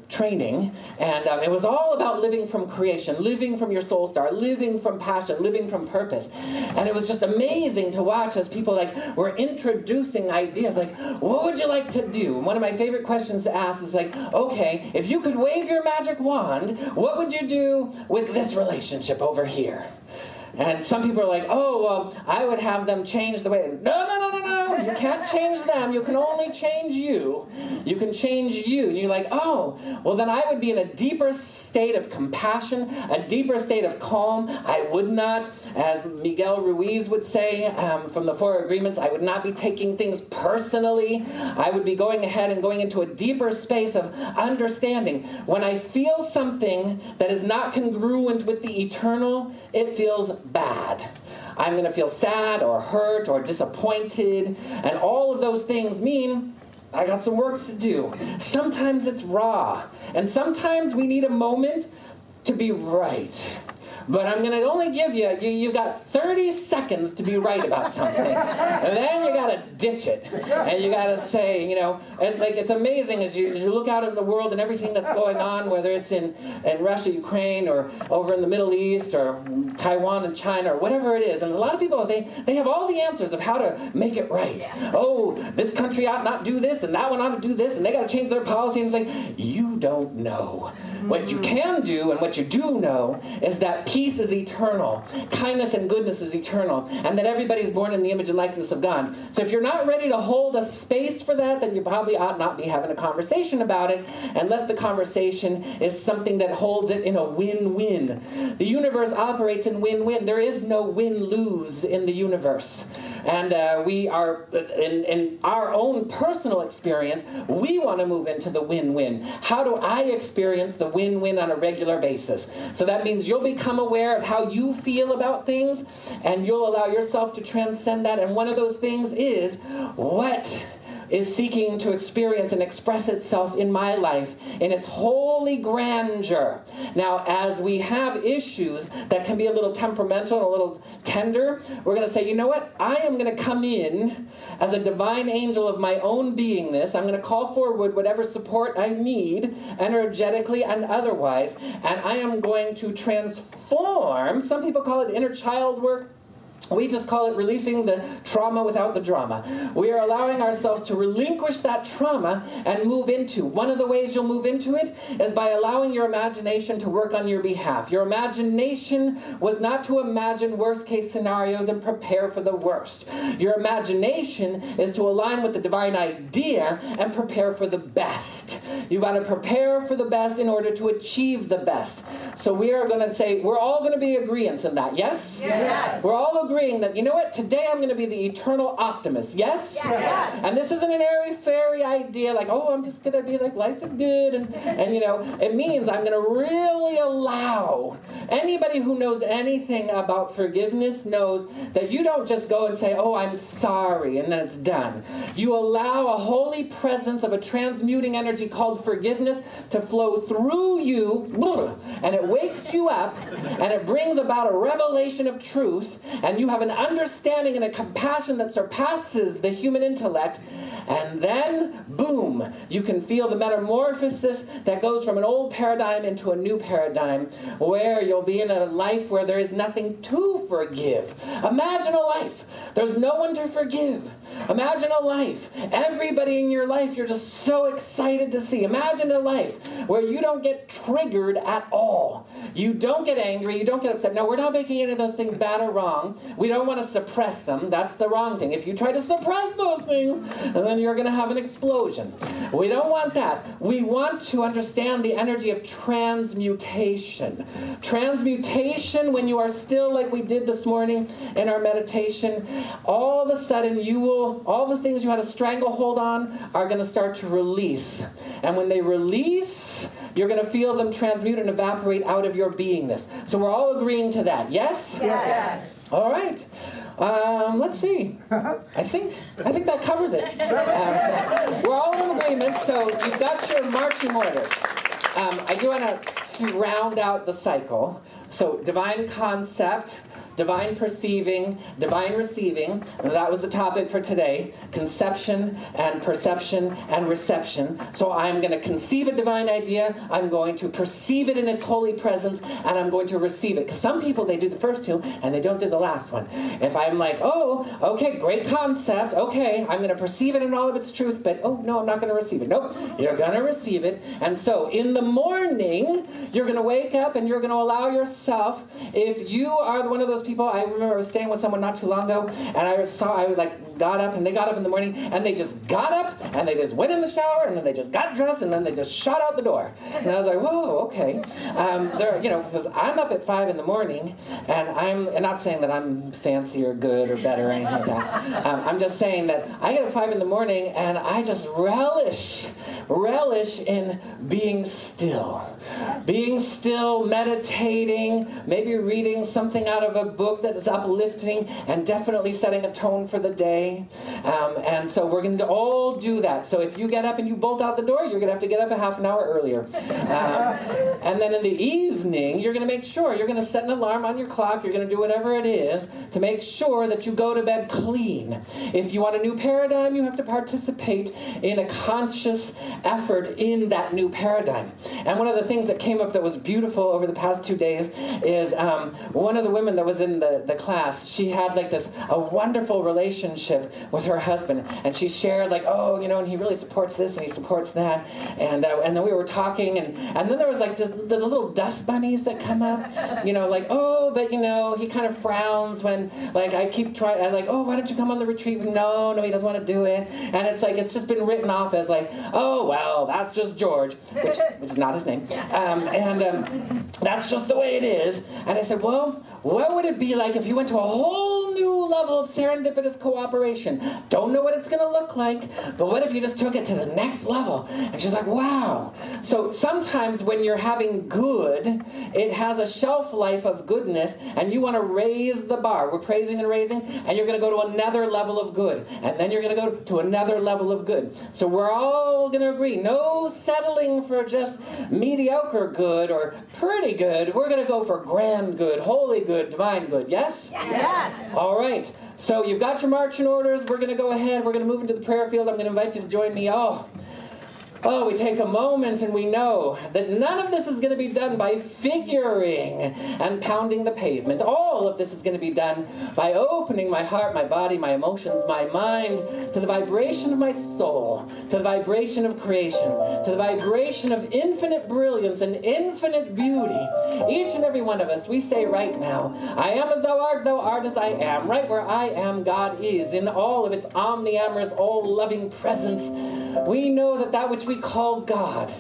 training, and it was all about living from creation, living from your soul star, living from passion, living from purpose. And it was just amazing to watch as people were introducing ideas like, what would you like to do? And one of my favorite questions to ask is okay, if you could wave your magic wand, what would you do with this relationship over here? And some people are like, oh, well, I would have them change the way. No. You can't change them. You can only change you. You can change you. And you're like, oh, well, then I would be in a deeper state of compassion, a deeper state of calm. I would not, as Miguel Ruiz would say from the Four Agreements, I would not be taking things personally. I would be going ahead and going into a deeper space of understanding. When I feel something that is not congruent with the eternal, it feels bad. I'm going to feel sad or hurt or disappointed. And all of those things mean I got some work to do. Sometimes it's raw. And sometimes we need a moment to be right. But I'm going to only give you got 30 seconds to be right about something. And then you got to ditch it. And you got to say, it's amazing as you look out in the world and everything that's going on, whether it's in Russia, Ukraine, or over in the Middle East, or Taiwan and China, or whatever it is. And a lot of people, they have all the answers of how to make it right. Oh, this country ought not do this, and that one ought to do this, and they got to change their policy. And it's like, you don't know. What you can do and what you do know is that peace is eternal, kindness and goodness is eternal, and that everybody's born in the image and likeness of God. So if you're not ready to hold a space for that, then you probably ought not be having a conversation about it, unless the conversation is something that holds it in a win-win. The universe operates in win-win. There is no win-lose in the universe. And we are, in our own personal experience, we want to move into the win-win. How do I experience the win-win on a regular basis? So that means you'll become aware of how you feel about things, and you'll allow yourself to transcend that. And one of those things is, what is seeking to experience and express itself in my life in its holy grandeur. Now, as we have issues that can be a little temperamental and a little tender, we're going to say, you know what? I am going to come in as a divine angel of my own beingness. I'm going to call forward whatever support I need, energetically and otherwise, and I am going to transform. Some people call it inner child work. We just call it releasing the trauma without the drama. We are allowing ourselves to relinquish that trauma and move into. One of the ways you'll move into it is by allowing your imagination to work on your behalf. Your imagination was not to imagine worst-case scenarios and prepare for the worst. Your imagination is to align with the divine idea and prepare for the best. You've got to prepare for the best in order to achieve the best. So we are going to say, we're all going to be agreeants in that, yes? Yes. We're all agreeing that, you know what, today I'm going to be the eternal optimist, yes? Yes. And this isn't an airy-fairy idea like, oh, I'm just going to be like, life is good, and it means I'm going to really allow. Anybody who knows anything about forgiveness knows that you don't just go and say, oh, I'm sorry, and then it's done. You allow a holy presence of a transmuting energy called forgiveness to flow through you, and it wakes you up, and it brings about a revelation of truth, and you have an understanding and a compassion that surpasses the human intellect, and then, boom, you can feel the metamorphosis that goes from an old paradigm into a new paradigm, where you'll be in a life where there is nothing to forgive. Imagine a life. There's no one to forgive. Imagine a life. Everybody in your life you're just so excited to see. Imagine a life where you don't get triggered at all. You don't get angry. You don't get upset. No, we're not making any of those things bad or wrong. We don't want to suppress them. That's the wrong thing. If you try to suppress those things, then you're going to have an explosion. We don't want that. We want to understand the energy of transmutation. Transmutation, when you are still, like we did this morning in our meditation, all of a sudden all the things you had a stranglehold on are going to start to release. And when they release, you're going to feel them transmute and evaporate out of your beingness. So we're all agreeing to that. Yes? Yes. All right. Let's see. I think that covers it. We're all in agreement, so you've got your marching orders. I do want to round out the cycle. So divine concept, divine perceiving, divine receiving. And that was the topic for today. Conception and perception and reception. So I'm going to conceive a divine idea. I'm going to perceive it in its holy presence, and I'm going to receive it. Because some people, they do the first two, and they don't do the last one. If I'm like, oh, okay, great concept. Okay, I'm going to perceive it in all of its truth, but oh, no, I'm not going to receive it. Nope, you're going to receive it. And so in the morning, you're going to wake up, and you're going to allow yourself, if you are one of those people, I remember I was staying with someone not too long ago, and I got up, and they got up in the morning, and they just got up, and they just went in the shower, and then they just got dressed, and then they just shot out the door. And I was like, whoa, okay. Because I'm up at 5 in the morning, and I'm not saying that I'm fancy or good or better or anything like that. I'm just saying that I get up 5 in the morning, and I just relish in being still. Being still, meditating, maybe reading something out of a book that is uplifting, and definitely setting a tone for the day. And so we're going to all do that. So if you get up and you bolt out the door, you're going to have to get up a half an hour earlier. And then in the evening, you're going to make sure, you're going to set an alarm on your clock, you're going to do whatever it is to make sure that you go to bed clean. If you want a new paradigm, you have to participate in a conscious effort in that new paradigm. And one of the things that came up that was beautiful over the past 2 days is one of the women that was in the class, she had like a wonderful relationship with her husband, and she shared like, oh, and he really supports this and he supports that, and then we were talking, and then there was like just the little dust bunnies that come up, like, oh, but he kind of frowns when like I keep trying, I'm like, oh, why don't you come on the retreat? No, he doesn't want to do it, and it's like it's just been written off as like, oh, well, that's just George, which is not his name, and that's just the way it is. And I said, well, what would it be like if you went to a whole new level of serendipitous cooperation? Don't know what it's going to look like, but what if you just took it to the next level? And she's like, wow. So sometimes when you're having good, it has a shelf life of goodness, and you want to raise the bar. We're praising and raising, and you're going to go to another level of good, and then you're going to go to another level of good. So we're all going to agree, no settling for just mediocre good or pretty good. We're going to go for grand good, holy good, divine good. Yes? Yes. All right. So you've got your marching orders. We're going to go ahead. We're going to move into the prayer field. I'm going to invite you to join me. Oh, we take a moment and we know that none of this is going to be done by figuring and pounding the pavement. All of this is going to be done by opening my heart, my body, my emotions, my mind to the vibration of my soul, to the vibration of creation, to the vibration of infinite brilliance and infinite beauty. Each and every one of us, we say right now, I am as thou art as I am. Right where I am, God is, in all of its omniamorous, all-loving presence. We know that which we call God,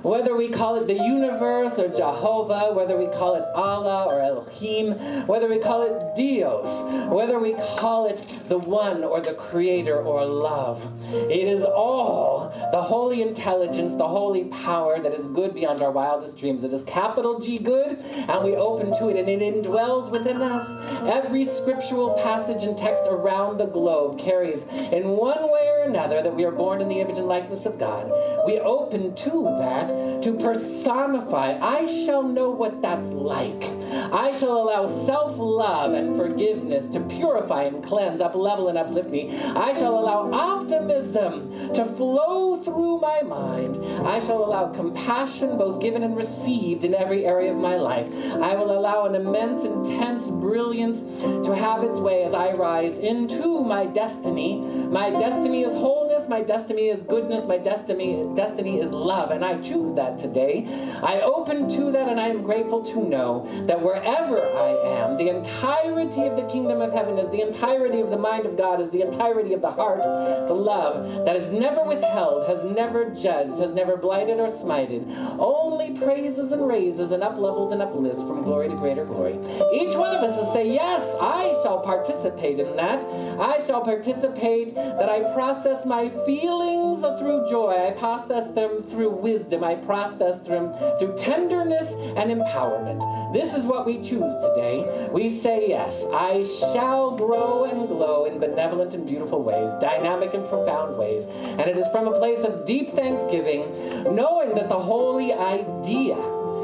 whether we call it the universe or Jehovah, whether we call it Allah or Elohim, whether we call it Dios, whether we call it the One or the Creator or love, it is all the holy intelligence, the holy power that is good beyond our wildest dreams. It is capital G good, and we open to it, and it indwells within us. Every scriptural passage and text around the globe carries in one way or another that we are born in the image and likeness of God. We open to that to personify. I shall know what that's like. I shall allow self-love and forgiveness to purify and cleanse, up-level and uplift me. I shall allow optimism to flow through my mind. I shall allow compassion, both given and received, in every area of my life. I will allow an immense, intense brilliance to have its way as I rise into my destiny. My destiny is wholeness. My destiny is goodness. My destiny is love. And I choose that today. I open to that, and I am grateful to know that wherever I am, the entirety of the kingdom of heaven is the entirety of the mind of God, is the entirety of the heart, the love that is never withheld, has never judged, has never blighted or smited, only praises and raises and uplevels and uplifts from glory to greater glory. Each one of us will say, yes, I shall participate in that. I shall participate that I process my feelings through joy. I process them through wisdom. I process them through tenderness and empowerment. This is what we choose today. We say yes. I shall grow and glow in benevolent and beautiful ways, dynamic and profound ways. And it is from a place of deep thanksgiving, knowing that the holy idea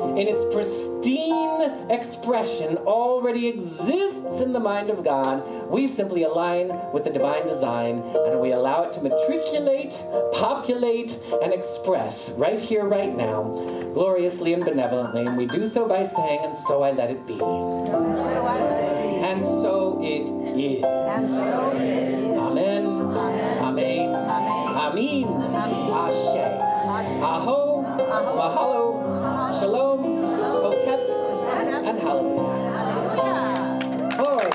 in its pristine expression already exists in the mind of God. We simply align with the divine design, and we allow it to matriculate, populate, and express right here, right now, gloriously and benevolently. And we do so by saying, and so I let it be. And so it is. Amen. Amen. Amen. Ashe. Aho. Mahalo. Shalom, Hotep, and Hallelujah. All right.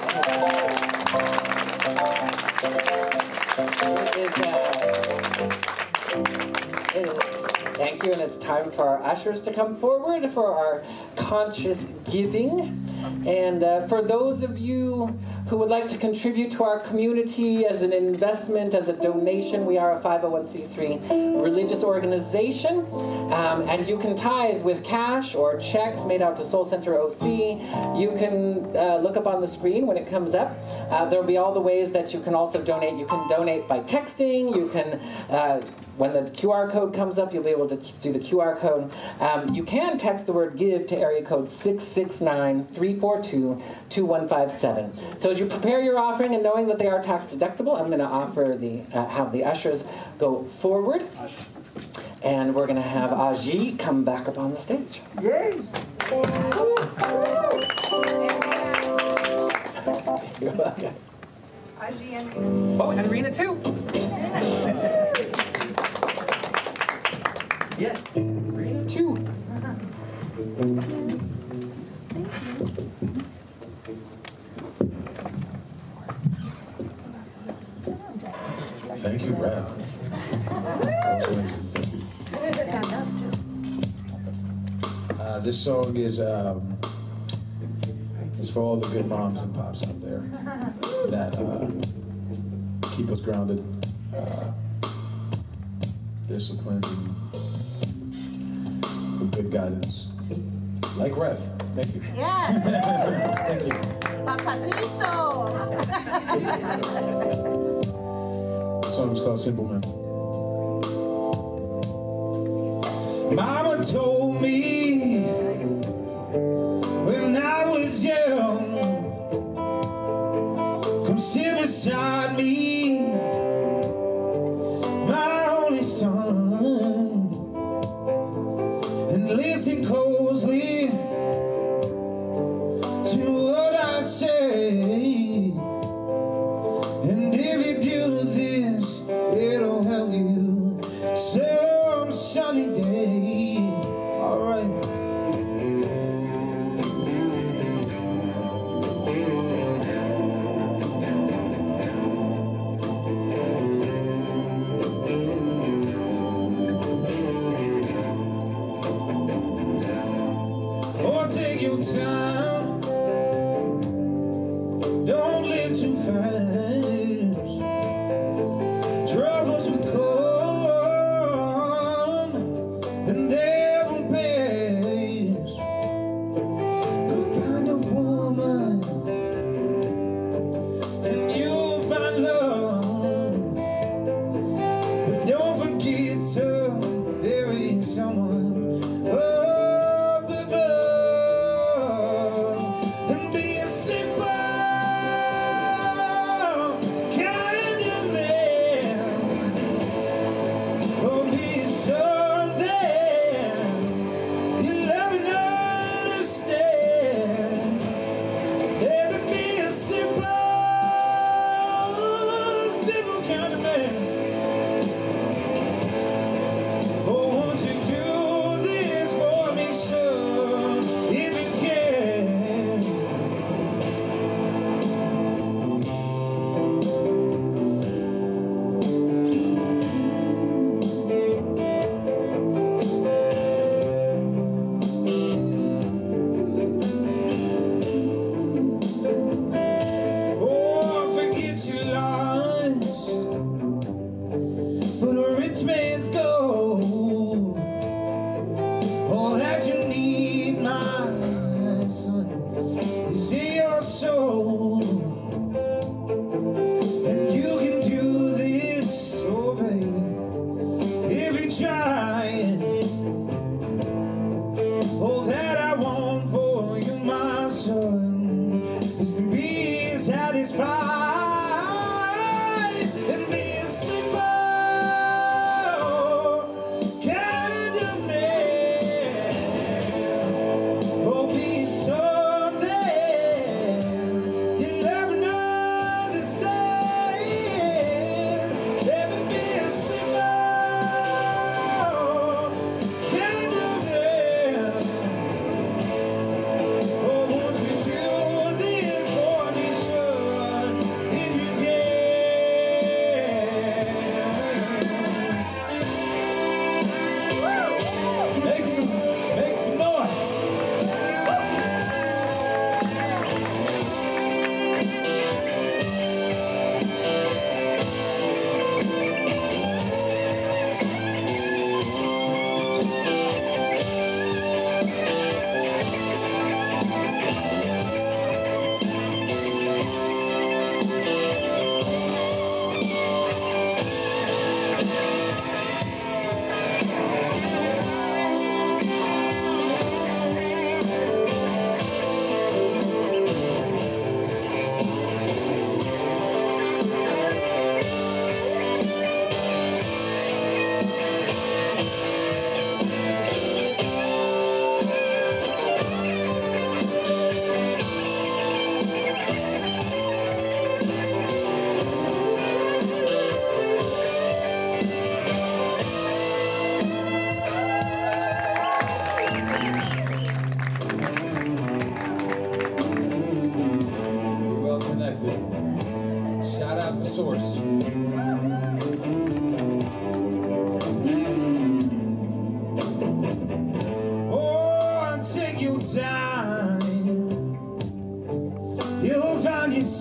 Thank you, and it's time for our ushers to come forward for our conscious giving. And for those of you who would like to contribute to our community as an investment, as a donation, we are a 501c3 religious organization, and you can tithe with cash or checks made out to Soul Center OC. You can look up on the screen when it comes up. There'll be all the ways that you can also donate. You can donate by texting. You can, when the QR code comes up, you'll be able to do the QR code. You can text the word GIVE to area code 669-342-2157. So as you prepare your offering and knowing that they are tax deductible, I'm going to offer have the ushers go forward. And we're going to have Aji come back up on the stage. Yay! You're welcome. Aji and Oh, and Rena too. Yes, Rena too. Thank you, Brad. This song is for all the good moms and pops out there that keep us grounded, disciplined, and with good guidance. Like Rev. Thank you. Yes. Thank you. Papacito. The song's called Simple Man. Mama told me when I was young, come sit beside me, my only son, and listen closely to what I say. And if you do this, it'll help you some sunny day. All right. Oh, take your time. Don't live too fast. Troubles will come and they will pass. Go find a woman and you'll find love. But don't forget there is someone up above.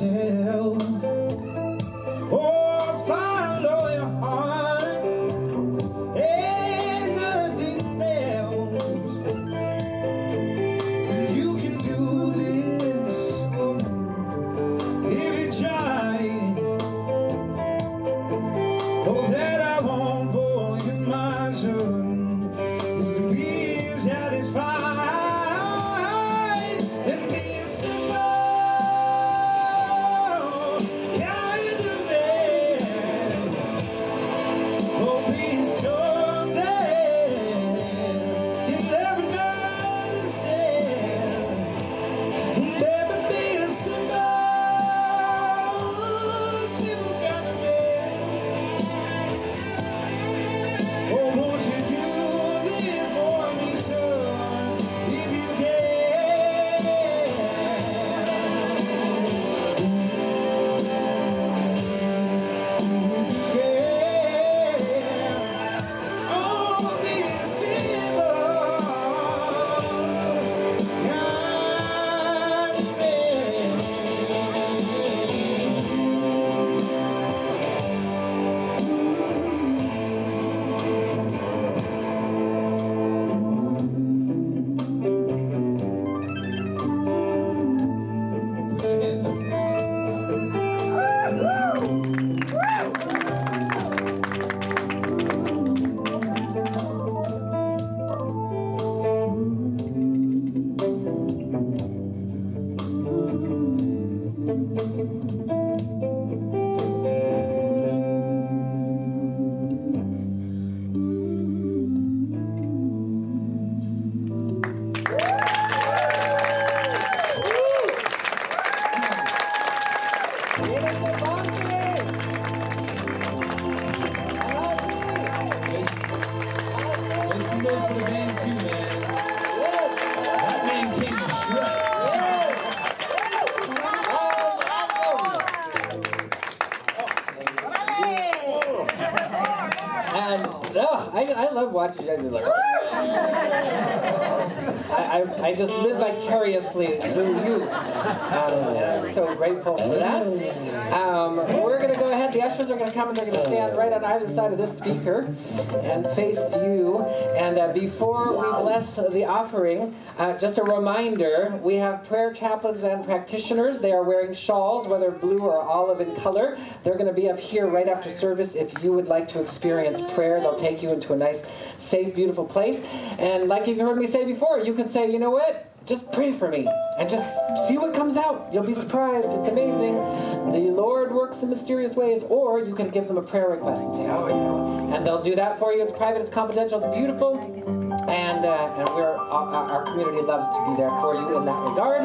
yourself. Oh, follow your heart and nothing else. And you can do this, oh baby, if you try. Oh, that I want for you, my son, is to be satisfied. I love watching you guys like, I just live vicariously through you, and I'm so grateful for that. We're going to go ahead, the ushers are going to come and they're going to stand right on either side of this speaker and face you. And before we bless the offering, just a reminder, we have prayer chaplains and practitioners. They are wearing shawls, whether blue or olive in color. They're going to be up here right after service if you would like to experience prayer. They'll take you into a nice, safe, beautiful place. And like you've heard me say before, you can say, you know what? Just pray for me and just see what comes out. You'll be surprised. It's amazing. The Lord works in mysterious ways. Or you can give them a prayer request and say, how's it going? And they'll do that for you. It's private, it's confidential, it's beautiful. And our community loves to be there for you in that regard.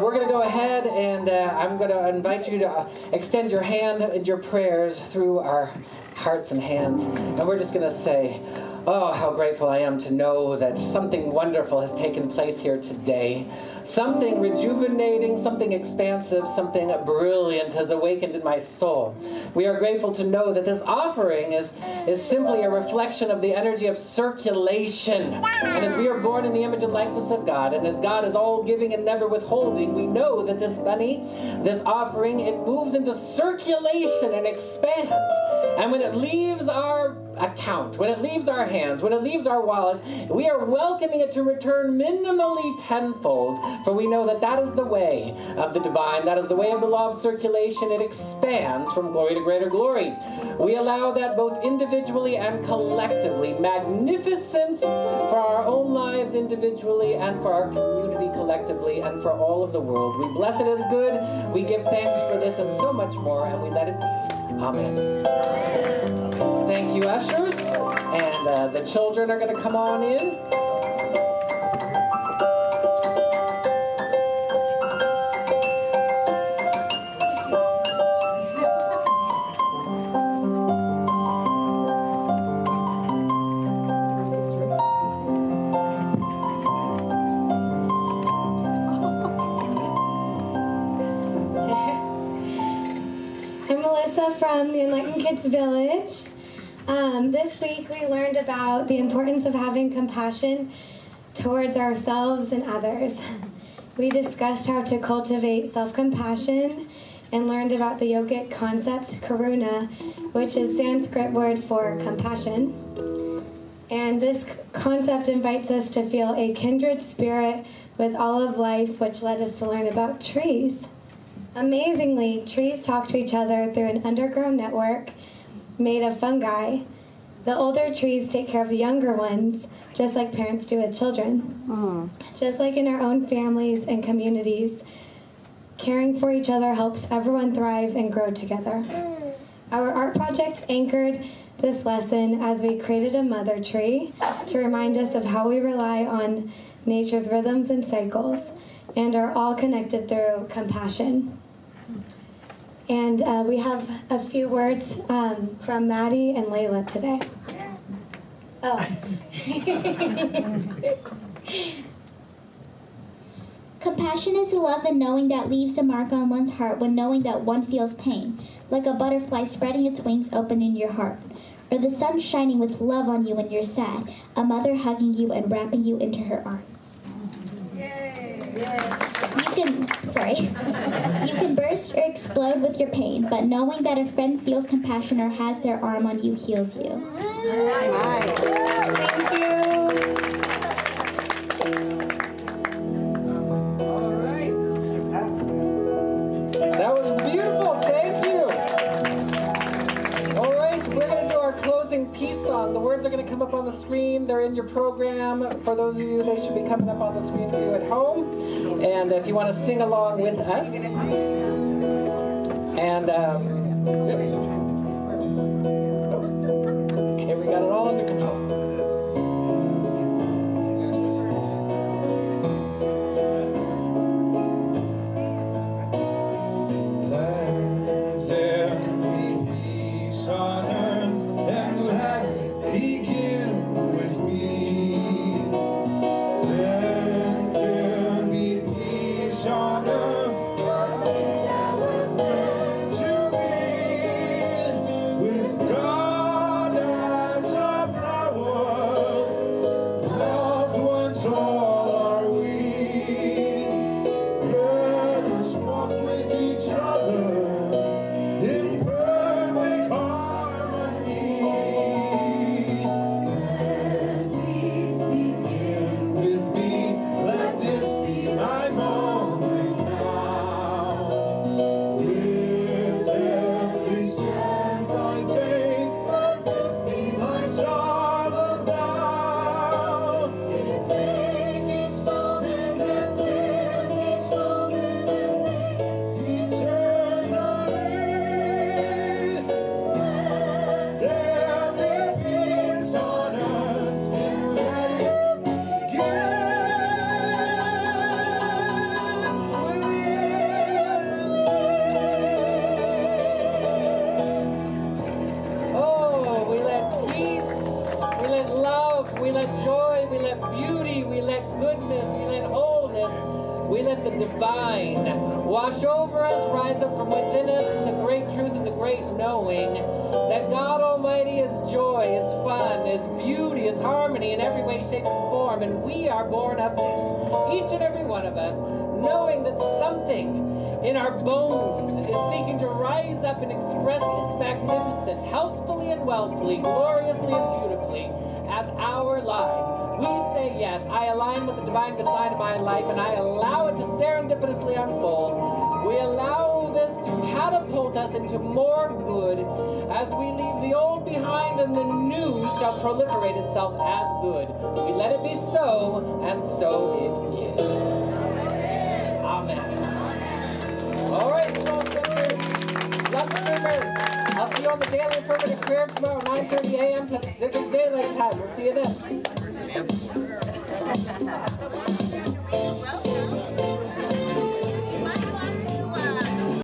We're going to go ahead and I'm going to invite you to extend your hand and your prayers through our hearts and hands. And we're just going to say, oh, how grateful I am to know that something wonderful has taken place here today. Something rejuvenating, something expansive, something brilliant has awakened in my soul. We are grateful to know that this offering is simply a reflection of the energy of circulation. And as we are born in the image and likeness of God, and as God is all giving and never withholding, we know that this money, this offering, it moves into circulation and expands. And when it leaves our account, when it leaves our hands, when it leaves our wallet, we are welcoming it to return minimally tenfold, for we know that that is the way of the divine, that is the way of the law of circulation. It expands from glory to greater glory. We allow that both individually and collectively, magnificence for our own lives individually and for our community collectively and for all of the world. We bless it as good, we give thanks for this and so much more, and we let it be. Amen. Thank you, ushers. And the children are going to come on in. From the Enlightened Kids Village. This week we learned about the importance of having compassion towards ourselves and others. We discussed how to cultivate self-compassion and learned about the yogic concept karuna, which is Sanskrit word for compassion. And this concept invites us to feel a kindred spirit with all of life, which led us to learn about trees. Amazingly, trees talk to each other through an underground network made of fungi. The older trees take care of the younger ones, just like parents do with children. Just like in our own families and communities, caring for each other helps everyone thrive and grow together. Our art project anchored this lesson as we created a mother tree to remind us of how we rely on nature's rhythms and cycles and are all connected through compassion. And we have a few words from Maddie and Layla today. Oh. Compassion is the love and knowing that leaves a mark on one's heart when knowing that one feels pain, like a butterfly spreading its wings open in your heart, or the sun shining with love on you when you're sad, a mother hugging you and wrapping you into her arms. You can burst or explode with your pain, but knowing that a friend feels compassion or has their arm on you heals you. Thank you. That was beautiful, thank you. All right, we're going to do our closing peace song. The words are going to come up on the screen. They're in your program. For those of you, they should be coming up on the screen for you at home. And if you want to sing along with us. And, okay, we got it all under control. On earth, and let it begin with me. Let there be peace on earth, to be with God as our power. Loved ones all are we. Let us walk with each other in perfect harmony. Let peace begin with me. Let this be my moment now. With every step I take, let this be my song of vow. To take each moment and live each moment and live eternally. There be peace on earth, and let it begin Oh, we let peace, we let love, we let joy, we let beauty, we let goodness, we let wholeness, we let the divine wash over us, rise up from within us, the great truth and the great knowing that God Almighty is joy, is fun, is beauty, is harmony in every way, shape, and form, and we are born of this, each and every one of us, knowing that something in our bones is seeking to rise up and express its magnificence, healthfully and wealthfully, gloriously and beautifully, as our lives. We say yes, I align with the divine design of my life, and I allow it to serendipitously unfold. We allow this to catapult us into more good as we leave the old behind and the new shall proliferate itself as good. We let it be so, and so it is. Amen. All right, so love streamers. I'll see you on the daily affirmative prayer tomorrow, 9:30 a.m. Pacific Daylight Time. We'll see you then.